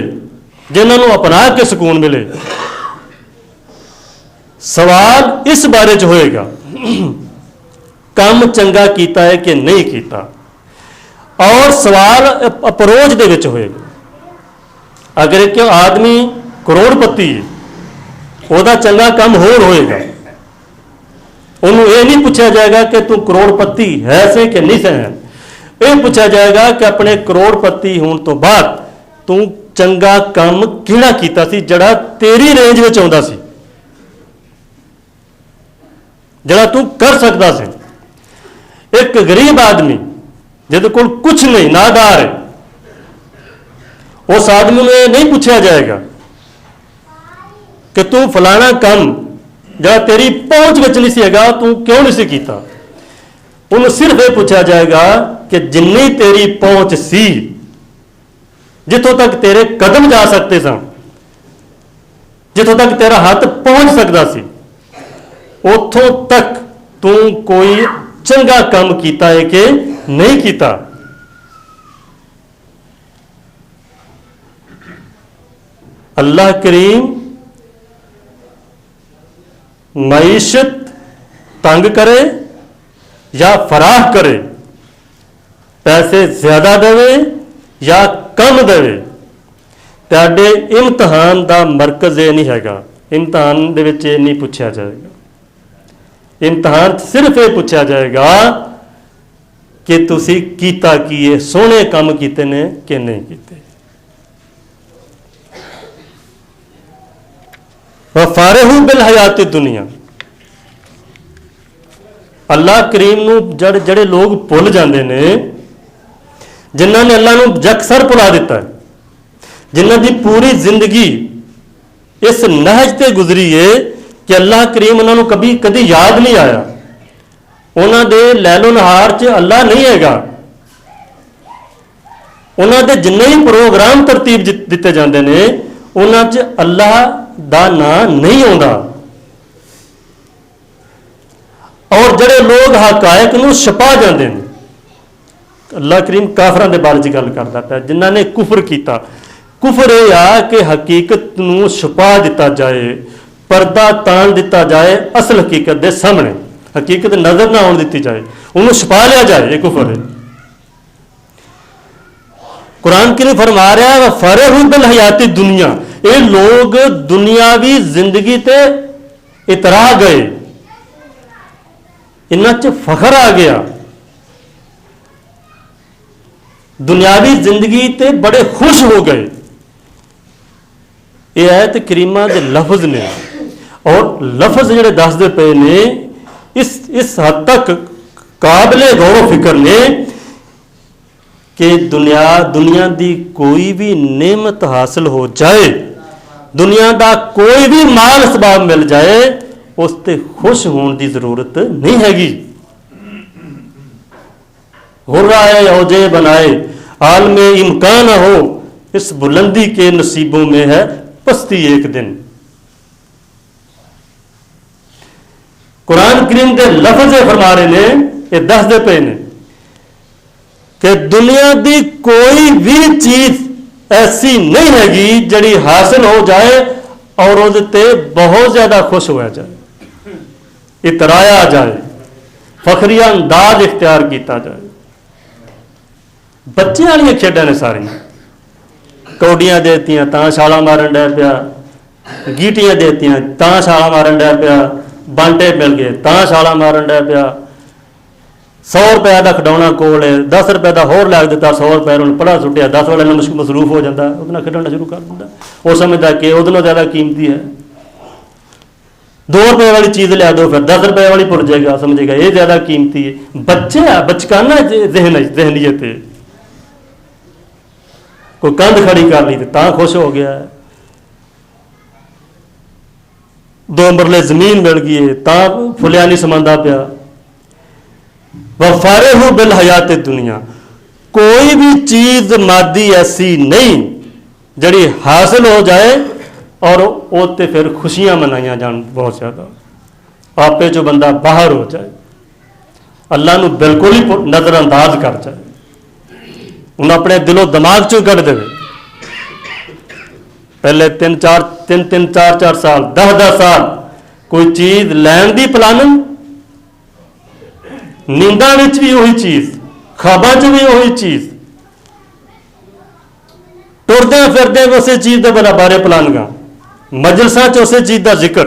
जिन्हां नूं अपना के सुकून मिले। सवाल इस बारे च होएगा काम चंगा कीता है कि नहीं कीता, और सवाल अप्रोच दे विच होएगा। अगर एक आदमी करोड़पति है, ਉਹਦਾ चंगा काम होर होएगा, ਉਹਨੂੰ ਇਹ नहीं पूछा जाएगा कि तू करोड़पति है से कि नहीं है। ਇਹ पूछा जाएगा कि अपने करोड़पति होने तो बाद तू चंगा काम किहड़ा कीता सी ਜਿਹੜਾ तेरी रेंज ਵਿੱਚ ਆਉਂਦਾ ਸੀ, ਜਿਹੜਾ तू कर सकता से। एक गरीब आदमी जिहदे कोल कुछ नहीं, नादार है, उस आदमी में नहीं पूछा जाएगा कि तू फलाना काम जरा तेरी पहुंच विच नहीं सी हैगा तू क्यों नहीं सी कीता। उन्हें सिर्फ ये पूछा जाएगा कि जिन्नी तेरी पहुंच सी, जिथों तक तेरे कदम जा सकते सन, जिथों तक तेरा हाथ पहुंच सकता सी, उथों तक तू कोई चंगा काम कीता है कि नहीं कीता। अल्लाह करीम मईशत तंग करे या फराह करे, पैसे ज्यादा देवे या कम देवे, तुहाडे इम्तिहान का मरकज ये नहीं हैगा। इम्तिहान दे विच ये नहीं पूछा जाएगा। इम्तिहान सिर्फ ये पूछा जाएगा कि तुसी कीता की है, सोहने काम कीते ने कि नहीं कीते। वफारहू बिल हयाती दुनिया, अल्लाह करीम नूं जड़े लोग भुल जाते ने, जिन्हों ने अल्लाह नूं जकसर भुला दिता है, जिन्हों की पूरी जिंदगी इस नहज ते गुजरी है कि अल्लाह करीम उन्होंने कभी याद नहीं आया। उन्होंने दे लैलो नहार च अल्लाह नहीं हैगा। उन्होंने जिन्ने भी प्रोग्राम तरतीब दिते जाते हैं उन्होंने च अल्लाह दा नाम नहीं आता। और जड़े लोग हकायक नूं छुपा जाते हैं, अल्लाह करीम काफरां दे बारे च गल करदा पिया जिन्हां ने कुफर किया। कुफर यह आ कि हकीकत नूं छुपा दिता जाए, पर्दा तान दिता जाए असल हकीकत के सामने, हकीकत नजर ना आने दी जाए, उन्होंने छुपा लिया जाए, ये कुफर है। कुरान की फरमा रहा है फरहू बिल हयाती दुनिया, ये लोग दुनियावी जिंदगी ते इतरा गए, इन्हां च फखर आ गया, दुनियावी जिंदगी ते बड़े खुश हो गए। ये आयत करीमा के लफ्ज ने और लफज ਜਿਹੜੇ ਦੱਸਦੇ ਪਏ ਨੇ इस हद तक काबिले गौर फिक्र ने कि दुनिया की कोई भी नेमत हासिल हो जाए, दुनिया का कोई भी माल असबाब मिल जाए, उस ते खुश होने की जरूरत नहीं हैगी। हुर्राए औजे बनाए आलम इम्कान हो, इस बुलंदी के नसीबों में है पस्ती एक दिन। कुरान करीम के लफज फरमा रहे ने, ये दसते पे ने कि दुनिया की कोई भी चीज ऐसी नहीं हैगी जड़ी हासिल हो जाए और उसते बहुत ज्यादा खुश होया जाए, इतराया जाए, फखरिया अंदाज इख्तियार किया जाए। बच्चे वाली खेडा ने सारियां, कौडियां देतियां तां छाला मारन डै पिया, गीटियां देतियां तां छाला मारन डै पिया, बांटे मिल गए तां छाला मारन डै पिया, 100 रुपए का खिडौना कोल है, 10 रुपए का होर लैग दिता, 100 रुपए उन्हें पढ़ा सुटिया, 10 वाले मसरूफ हो जाता, वो खेडना शुरू कर दिता। वो समझता कि वो ज़्यादा कीमती है, 2 रुपए वाली चीज़ लिया दो, फिर 10 रुपए वाली भुल जाएगा, समझेगा ये ज़्यादा कीमती है। बच्चे बचकाना जहनीयत है, कोई कंध खड़ी कर ली तो खुश हो गया है, 2 मरले जमीन मिल गई है तां फुलिया नहीं समांदा पिया। वफारे हो बिल हयात दुनिया, कोई भी चीज मादी ऐसी नहीं जड़ी हासिल हो जाए और उसते फिर खुशियां मनाइया जान बहुत ज्यादा, आपे जो बंदा बाहर हो जाए, अल्लाह नू बिल्कुल ही नजरअंदाज कर जाए, उन्हें अपने दिलों दिमाग चो कढ़ दे। पहले 3-4 साल 10-10 साल कोई चीज लैन की प्लानिंग, नींदा विच भी वही चीज, ख्वाबां च भी वही चीज, टुरदे फिरदे उस चीज के बारे प्लानिंगा, मजलसा च उस चीज का जिक्र।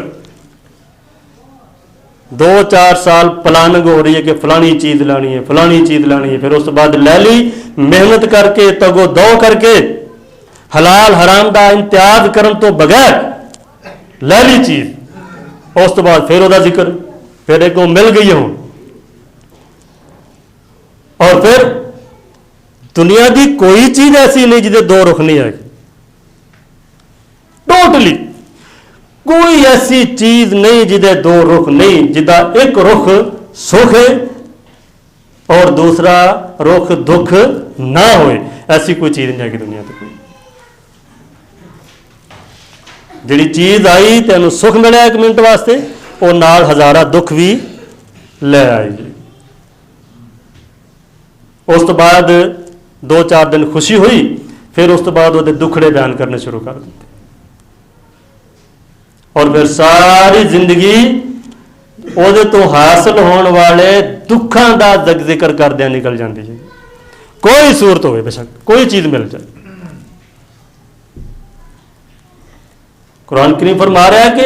2-4 साल प्लानिंग हो रही है कि फलानी चीज लानी है, फलानी चीज लानी है, फिर उस बाद लै ली, मेहनत करके तगो दो करके हलाल हराम का इम्तियाज करन तो बगैर लै ली चीज, उस तो बाद फिर वह जिक्र, फिर एक मिल गई हूं। और फिर दुनिया की कोई चीज ऐसी नहीं जिसे 2 रुख नहीं है, टोटली कोई ऐसी चीज नहीं जिसे 2 रुख नहीं, जिदा एक रुख सुख है और दूसरा रुख दुख ना होए, ऐसी कोई चीज नहीं है दुनिया तो। कोई जिहड़ी चीज आई तेन सुख मिले 1 मिनट वास्ते, वो नाल हज़ारा दुख भी ले आएगी। उस तो बाद 2-4 दिन खुशी हुई, फिर उस तो बाद वो दुखड़े बयान करने शुरू कर दिते, और फिर सारी जिंदगी वो तो हासिल होने वाले दुखों का जिक्र करदे निकल जाती है। कोई सूरत हो बेशक कोई चीज मिल जाए, कुरान करीम फरमा रहा है कि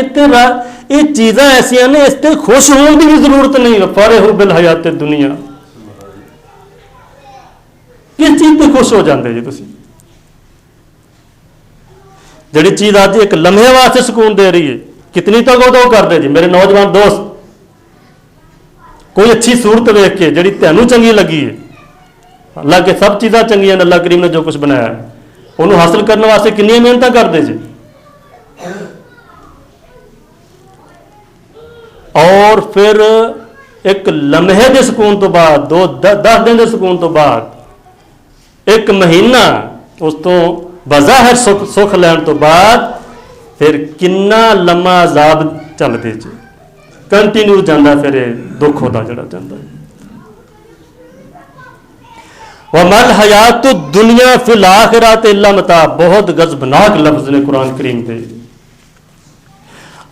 ये चीज़ां ऐसिया ने, इससे खुश होने की भी जरूरत नहीं। फारे हो बिल हयात दुनिया, किस चीज पर खुश हो जाते जी तुसी? जिहड़ी चीज अज एक लम्हे वास्ते सुकून दे रही है, कितनी तक उदों करते जी। मेरे नौजवान दोस्त, कोई अच्छी सूरत वेख के जिहड़ी तैनूं चंगी लगी है, अल्लाह के सब चीज़ां चंगियां, अल्लाह करीम ने जो कुछ बनाया उन्होंने हासिल करने वास्ते कितनी मेहनत करते जी। और फिर एक लम्हे के सुकून तो बाद, 10 दिन के सुकून तो बाद, 1 महीना उस तो बज़ाहिर सुख लैन तो बाद फिर किन्ना लम्मा अजाब चलते जी, कंटिन्यू जाता, फिर दुख होता जड़ा जाता। वमल हयात दुनिया फिल आखिरत इल्ला मता, बहुत गजबनाक लफ्ज ने कुरान करीम के।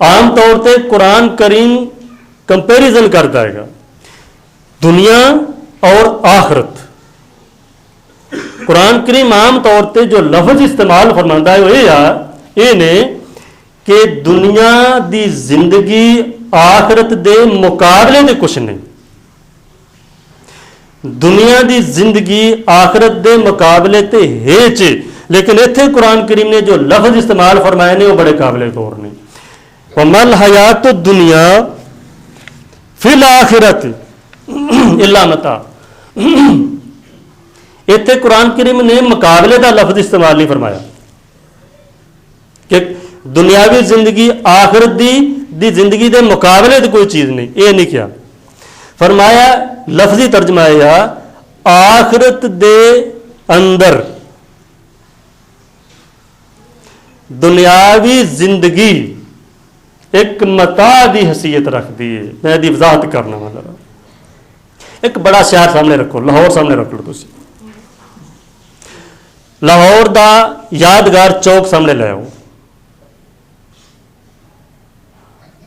आम तौर पर कुरान करीम कंपैरिजन करता है दुनिया और आखिरत। कुरान करीम आम तौर पर जो लफ्ज इस्तेमाल फरमाता है वो ये ने कि दुनिया की जिंदगी आखिरत के मुकाबले में कुछ नहीं, दुनिया की जिंदगी आखिरत के मुकाबले ते हेच। लेकिन इत्थे कुरान करीम ने जो लफ्ज इस्तेमाल फरमाए ने वो बड़े काबिले गौर ने। वमल हयात दुनिया फिल आखिरत इल्ला मता। इत्थे कुरान करीम ने मुकाबले का लफ्ज इस्तेमाल नहीं फरमाया कि दुनियावी जिंदगी आखिरत दी जिंदगी के मुकाबले तो कोई चीज़ नहीं, ये नहीं किया। फरमाया लफ्जी तर्जमा यह आखिरत दे अंदर दुनियावी जिंदगी एक मता की हैसीयत रखती है। मैं इसकी वजाहत करना मतलब एक बड़ा शहर सामने रखो, लाहौर सामने रख लो तुसी, लाहौर का यादगार चौक सामने ले आओ,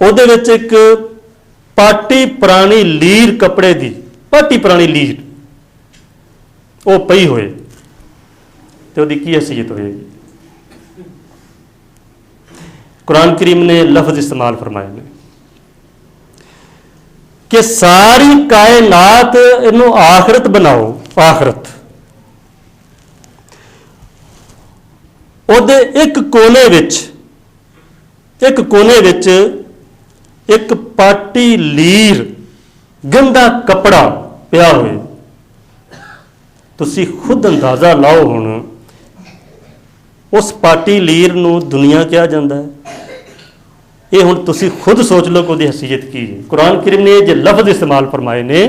ਉਹਦੇ ਵਿੱਚ एक पाटी पुरानी लीर कपड़े की पाटी पुरानी लीर वो पई होए तो ਉਹਦੀ की हैसीयत होएगी। कुरान करीम ने लफ्ज इस्तेमाल फरमाए ने कि सारी कायनात इनू आखिरत बनाओ, आखिरत ਉਹਦੇ एक कोने विच एक पाटी लीर गंदा कपड़ा पिया होए, तुसी खुद अंदाजा लाओ हुण उस पाटी लीर नू दुनिया कहा जाता है। ये हुण तुसी खुद सोच लो कि उसकी हैसीयत की है। कुरान करीम ने जो लफ्ज इस्तेमाल फरमाए ने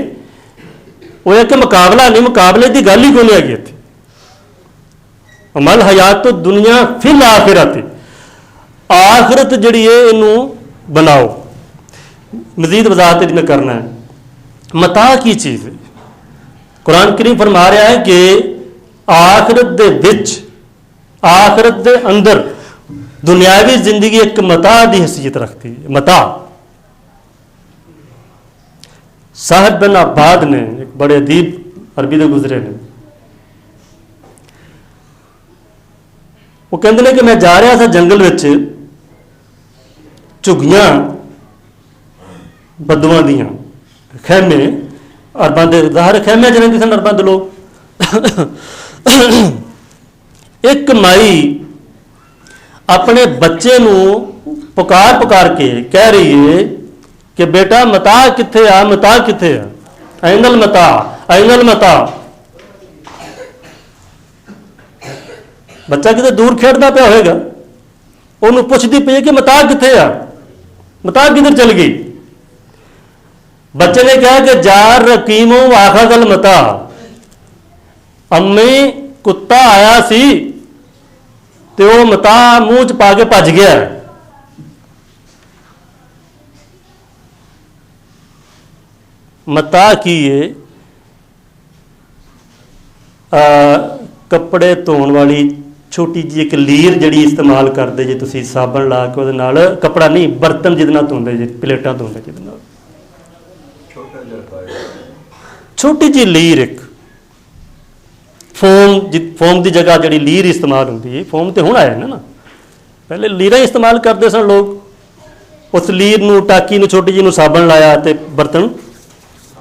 वो एक मुकाबला नहीं, मुकाबले की गल ही कोई नहीं हैगी इत्थे। अमल हयात तो दुनिया फिल आखिरत, आखिरत जिहड़ी है इनू बनाओ। मजीद वजाहत में करना है मता की चीज़ है। कुरान करीम फरमा रहा है कि आखिरत दे विच आखिरत दे अंदर दुनियावी जिंदगी एक मता की हैसीयत रखती है। मता साहिब बिन अब्बाद ने एक बड़े अदीब अरबी दे गुजरे ने, वो कहते हैं कि मैं जा रहा था जंगल विच, झुग्गियां बदुआ दियां खैमे अरबां दे ज़ाहिर खैमे च रहिंदे सन अरबां दे लोग। एक माई अपने बच्चे नू पुकार के कह रही है कि बेटा मता कित्थे आ, मता कित्थे आ, ऐनल मता, ऐनल मता। बच्चा किते दूर खेडदा पिया होएगा, उन्होंने पुछदी पई है कि मता कित्थे आ, मता किधर चल गई। बच्चे ने कहा कि जार रकीमो आखा गल मता, अम्मी कुत्ता आया सी ते वो मता मूँह च पा के भज गया। मता की है कपड़े धोने वाली छोटी जी एक लीर जिहड़ी इस्तेमाल करते जे तुसीं साबण ला के उहदे नाल, कपड़ा नहीं बर्तन जिहदे नाल धोंदे जे, प्लेटां धोंदे जिहदे नाल, छोटी जी लीर एक फोम की जगह जी लीर इस्तेमाल होती है। फोम तो हुण आया ना, पहले लीर इस्तेमाल करते सन लोग। उस लीर नू टाकी नू छोटी जी नू साबण लाया तो बर्तन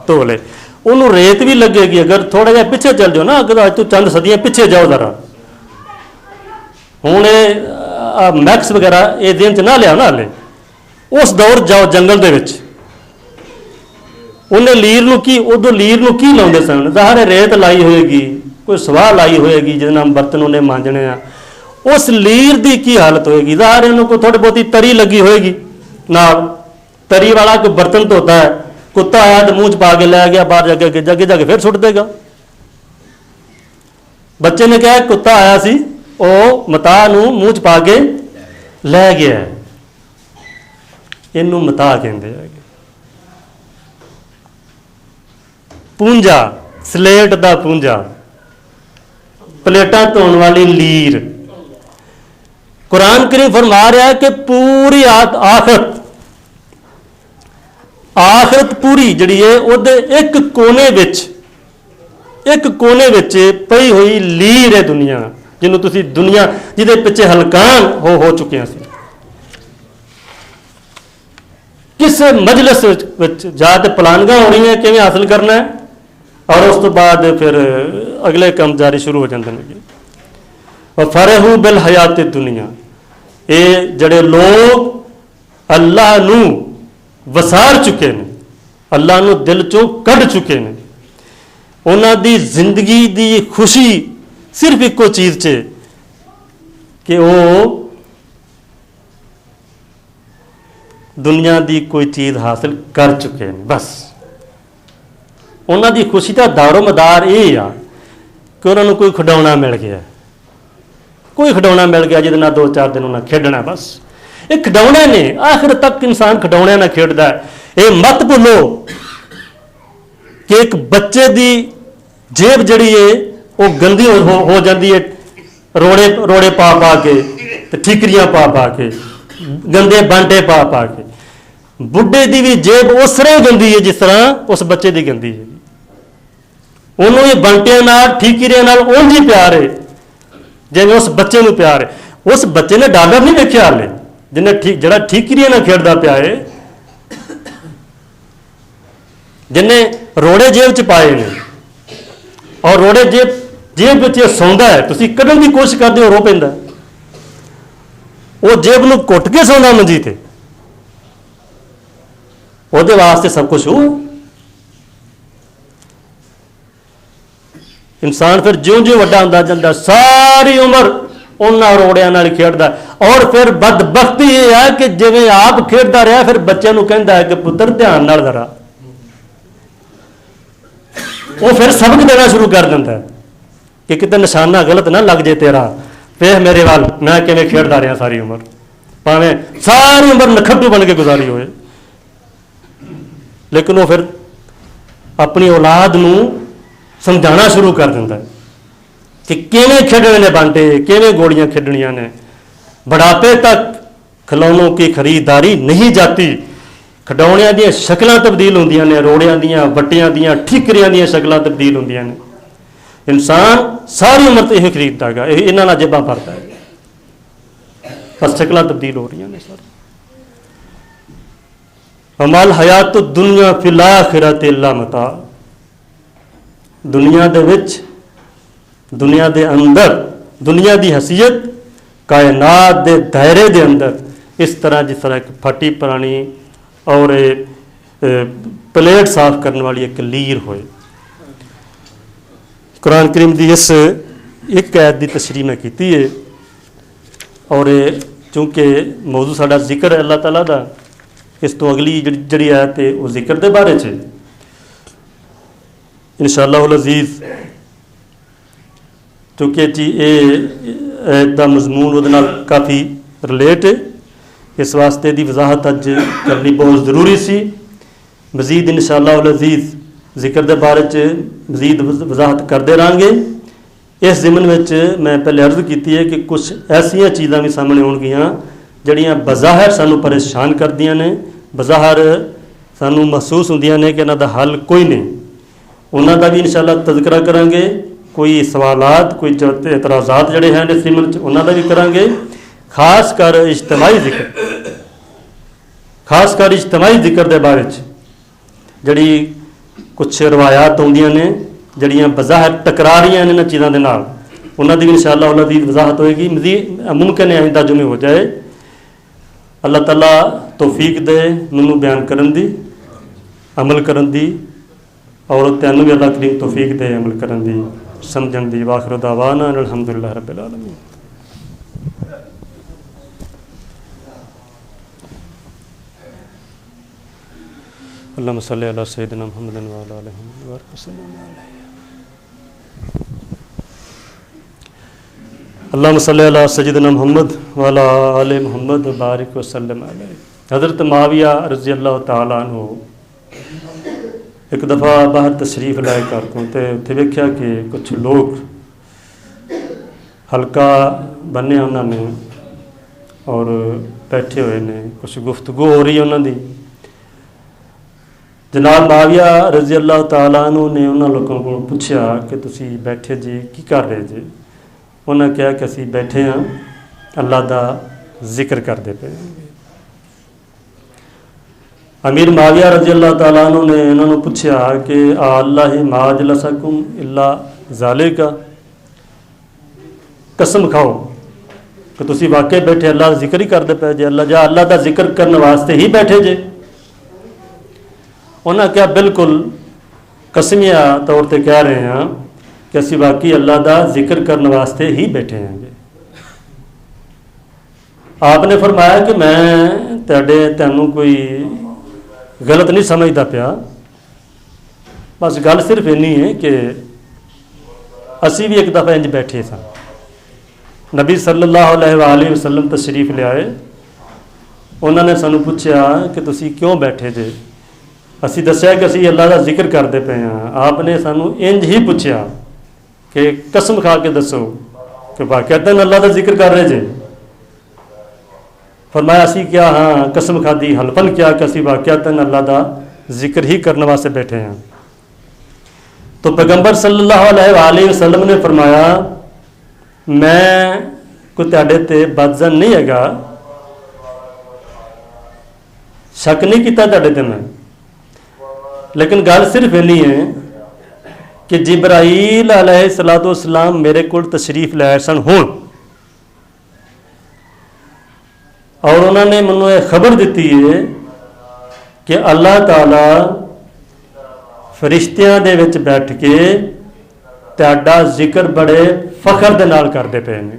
धो ले। उन्होंने रेत भी लगेगी अगर थोड़ा जिहा पिछे चल जाओ ना, अगर अज तो चंद सदियां पिछे जाओ जरा, हुण मैक्स वगैरह ये दिन च ना लिया ना, हाले उस दौर जाओ जंगल दे विच, उन्हें लीर नू की उदों लीर नू की लाउंदे सन, ज़ाहिर रेत लाई होएगी, कोई सवाह लाई होएगी जिहदे नाल बर्तन उन्हें मांजने आ। उस लीर की की हालत होएगी, ज़ाहिर इन्हूं कोई थोड़ी बहुती तरी लगी होएगी नाल, तरी वाला कोई बर्तन धोता है, कुत्ता आया तो मूँह च पा के लै गया, बाहर जाके फिर सुट देगा। बच्चे ने कहा कुत्ता आया सी, वो मता नूं मूँह च पा के लै गया, इनू मता कहते हैं। पूंजा स्लेट का पूंजा, प्लेटा धोने वाली लीर। कुरान करीम फरमा रहा है कि पूरी आखिरत पूरी जिहड़ी है उहदे एक कोने विच पई हुई लीर है दुनिया, जिन्हों तुसी दुनिया जिहदे पिछे हलकान हो चुके हैं। किस मजलिस विच जाके प्लानिंगां हो रही हैं किवें हासिल करना है, और उस तो बाद फिर अगले काम जारी शुरू हो जाते हैं। और फरहू बिल हयात दुनिया, ये जड़े लोग अल्लाह नूं वसार चुके ने, अल्लाह नूं दिल चों कढ़ चुके ने। उन्हां दी जिंदगी दी खुशी सिर्फ इक्को चीज़ 'च कि वो दुनिया दी कोई चीज़ हासिल कर चुके हैं। बस उन्हां दी खुशी का दारो मदार ये आ कि उन्होंने कोई खिडौना मिल गया, कोई खिडौना मिल गया जिहदे नाल 2-4 दिन उन्हें खेडना। बस ये खिडौने ने, आखिर तक इंसान खिडौने नाल खेडदा है। ये मत भुलो कि एक बच्चे की जेब जिहड़ी है वो गंदी हो जाती है, रोड़े रोड़े पा पा के, ठीकरियां पा पा के, गंदे बांटे पा पा के। बुढ़े की भी जेब उस तरह गंदी है जिस तरह उस बच्चे की गंदी है। उन्होंने ये बांटिया नाल ठीकरियां नाल उंज ही प्यार है जिवें उस बच्चे नूं प्यार है। उस बच्चे ने डॉलर नहीं वेख्या हाले, जिन्हें जिहड़ा ठीकरियां नाल खेडदा पिया है, जिन्हें रोड़े जेब च पाए ने और रोड़े जेब में सौंदा है, तुसीं कढण की कोशिश करते हो, रो पैंदा। वो जेब नूं घुट के सौंदा मंजी ते, ਉਹਦੇ वास्ते सब कुछ हो। इंसान फिर ज्यों ज्यों वड्डा हुंदा जांदा सारी उम्र उन्हां रोड़ियां नाल खेडदा। और फिर बदबख्ती ये है कि जिवें आप खेडदा रहा फिर बच्चों नूं कहंदा है कि पुत्र ध्यान नाल जरा, वो फिर सबक देना शुरू कर दिंदा है कि किते निशाना गलत ना लग जाए तेरा, वेख मेरे वाल मैं किवें खेडदा रहा सारी उम्र, भावें सारी उम्र नखट्टू बन के गुजारी होए। लेकिन वो फिर अपनी औलाद नूं समझाना शुरू कर दिंदा है कि किवें खेडणे ने बांटे, किवें गोलियां खेडणियां ने। बुढ़ापे तक खिलौनों की खरीदारी नहीं जाती। खिडौणियां दी शक्लां तब्दील होंदियां ने, रोड़ियां दियां, बट्टियां दियां, ठीकरियां दियां शक्लां तब्दील होंदियां ने। इंसान सारी उम्र तो यही खरीददा है, इन्हां नाल जेबां भरदा है, बस शक्लां तब्दील हो रही ने सर। अमल हयात दुनिया फिल आखिरत इल्ला मता। दुनिया दे विच, दुनिया दे अंदर, दुनिया दी हसीयत कायनात दे दायरे दे अंदर इस तरह जिस तरह एक फटी पुरानी और प्लेट साफ करने वाली एक लीर होए। कुरान करीम की इस एक आयत की तशरीह मैं की है और चूँकि मौजू साडा जिक्र है अल्लाह ताला दा, इस तो अगली जी आयत है वो जिक्र के बारे च इंशाअल्लाह अज़ीज़। चूँकि जी आयत का मजमून वो काफ़ी रिलेट है, इस वास्ते की वजाहत अज करनी बहुत ज़रूरी सी। मज़ीद इंशाअल्लाह अज़ीज़ जिक्र के बारे च मज़ीद वजाहत करते रहेंगे। इस ज़िमन में मैं पहले अर्ज़ की है कि कुछ ऐसिया चीज़ां भी सामने आउणगियां जड़ियाँ बज़ाहिर सानू परेशान करदियां ने, बज़ाहिर सानू महसूस होंदियां ने कि इन्हां दा हल कोई नहीं। उन्हां दा भी इंशाअल्लाह तज़किरा करांगे। कोई सवालात, कोई एतराज़ात जड़े हैं इस ज़िमन च उन्हां दा भी करांगे। खास कर इज्तमाई जिक्र, खास कर इज्तमाई जिक्र के बारे च जड़ी कुछ रवायात आउंदियां ने जड़ियाँ बज़ाहिर टकरा रही ने इन्हां चीज़ों के नाल, उन्हां दी भी इंशाअल्लाह अज़ीज़ वजाहत होएगी। मज़ीद मुमकिन है आइंदा जुमे हो जाए। अल्लाह ताला तौफीक दे मैनू बयान करन दी, अमल करन दी, और तैनूं भी अल्लाह करीम तौफीक दे अमल करन दी, समझण दी। वाखिर दावाना अल्हम्दुलिल्लाह रब्बिल आलमीन। अल्लाहुम्मा सल्लि अला सय्यिदिना मुहम्मदिन व अला आलिहि व सल्लम। अल्लाहुम्मा सल्लि अला सय्यिदिना मुहम्मद व अला आलि मुहम्मद व बारिक व सल्लम अलैहि। हज़रत मुआविया रज़ी अल्लाह तआला अन्हु एक दफ़ा बाहर तशरीफ लाए घर तो उत्थे वेख्या कि कुछ लोग हल्का बन्ने उन्होंने और बैठे हुए ने, कुछ गुफ्तगू हो रही है उन्होंने। जनाब मुआविया रज़ी अल्लाह तआला अन्हु ने उन्होंने लोगों को पूछा कि तुसी बैठे जी की कर रहे जी? उन्हें कहा कि असी बैठे हाँ अल्लाह का जिक्र करते पे। अमीर मुआविया रज़ी अल्लाह तआला अन्हु ने उन्होंने पूछा कि अल्लाह माजलसकुम इल्ला ज़ालिका, कसम खाओ कि तुसी वाकई बैठे अल्लाह का जिक्र ही करते पे जे, अल्लाह का जिक्र करने वास्ते ही बैठे जे। उन्हें क्या बिल्कुल कसमिया तौर पर कह रहे हैं कि असी वाकई अल्लाह का जिक्र करने वास्ते ही बैठे हैं। आपने फरमाया कि मैं तैनू कोई गलत नहीं समझता पिया, बस गल सिर्फ इन्नी है कि असी भी एक दफ़ा इंज बैठे सा, नबी सल्लल्लाहु अलैहि वसल्लम तशरीफ ले आए, उन्होंने सानू पूछा कि तुसी क्यों बैठे जे। असी दसिया कि असी अल्लाह का जिक्र करते पे हाँ। आपने सानू इंज ही पूछा कि कसम खा के दसो कि वाकई अल्लाह का जिक्र कर रहे जे। फरमाया असी क्या हाँ कसम खादी हलफन क्या कि असी वाकई अल्लाह का जिक्र ही करने वास्ते बैठे हैं। तो पैगंबर सल्लल्लाहु अलैहि वसल्लम ने फरमाया मैं कोई तुहाडे ते बदजन नहीं हैगा, शक नहीं किया तुहाडे ते मैं, लेकिन गल सिर्फ इन्नी है कि जिब्राईल अलैहिस्सलातु वस्सलाम मेरे को तशरीफ लाए सन हुण, और उन्होंने मैनू ये खबर दी है कि अल्लाह ताला फरिश्तियां दे विच बैठ के तुहाडा जिक्र बड़े फखर दे नाल करदे पे ने।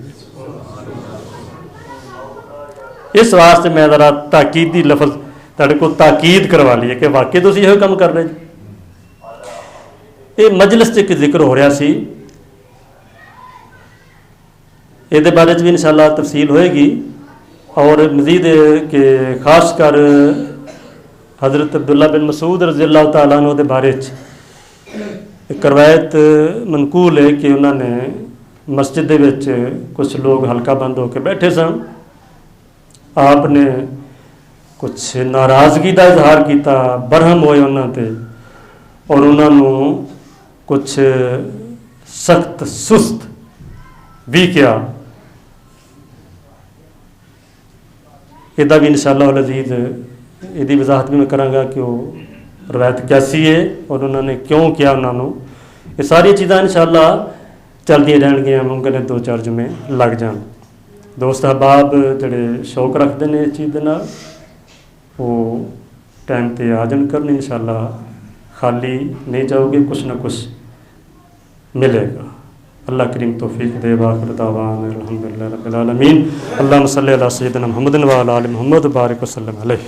इस वास्ते मैं जरा ताकीदी लफज तुहाडे को ताकीद करवा ली है कि वाकई तुसीं इहो काम कर रहे जी। ये मजलिस च एक जिक्र हो रहा सी, ये बारे भी इंशाअल्लाह तफसील होएगी, और मजीद के खास कर हज़रत अब्दुल्ला बिन मसूद रज़ी अल्लाह तआला अन्हु दे बारे एक रवायत मनकूल है कि उन्होंने मस्जिद दे विच कुछ लोग हल्का बंद होकर बैठे सन, आपने कुछ नाराज़गी का इजहार किया, बरहम होए उन्होंने, और उन्होंने कुछ सख्त सुस्त भी किया। इदा भी इंशाअल्लाह अज़ीज़ यदी वजाहत भी मैं कराँगा कि वो रवायत कैसी है और उन्होंने क्यों किया। उन्होंने ये सारी चीज़ां इंशाअल्लाह चलती रहनगियां, मुमकिन है 2-4 जुमे लग जान। दोस्त अहबाब जिहड़े शौक रखते हैं इस चीज़ के नाल वो टाइम पर आ जान करन, इंशाअल्लाह खाली नहीं जाओगे, कुछ ना कुछ मिलेगा। अल्लाह करीम तौफीक दे। आखिर दावाना अल्हम्दुलिल्लाहि रब्बिल आलमीन। अल्लाहुम्मा सल्लि अला सय्यिदिना मुहम्मदिन व अला आलि मुहम्मद बारिक वसल्लम अलैहि।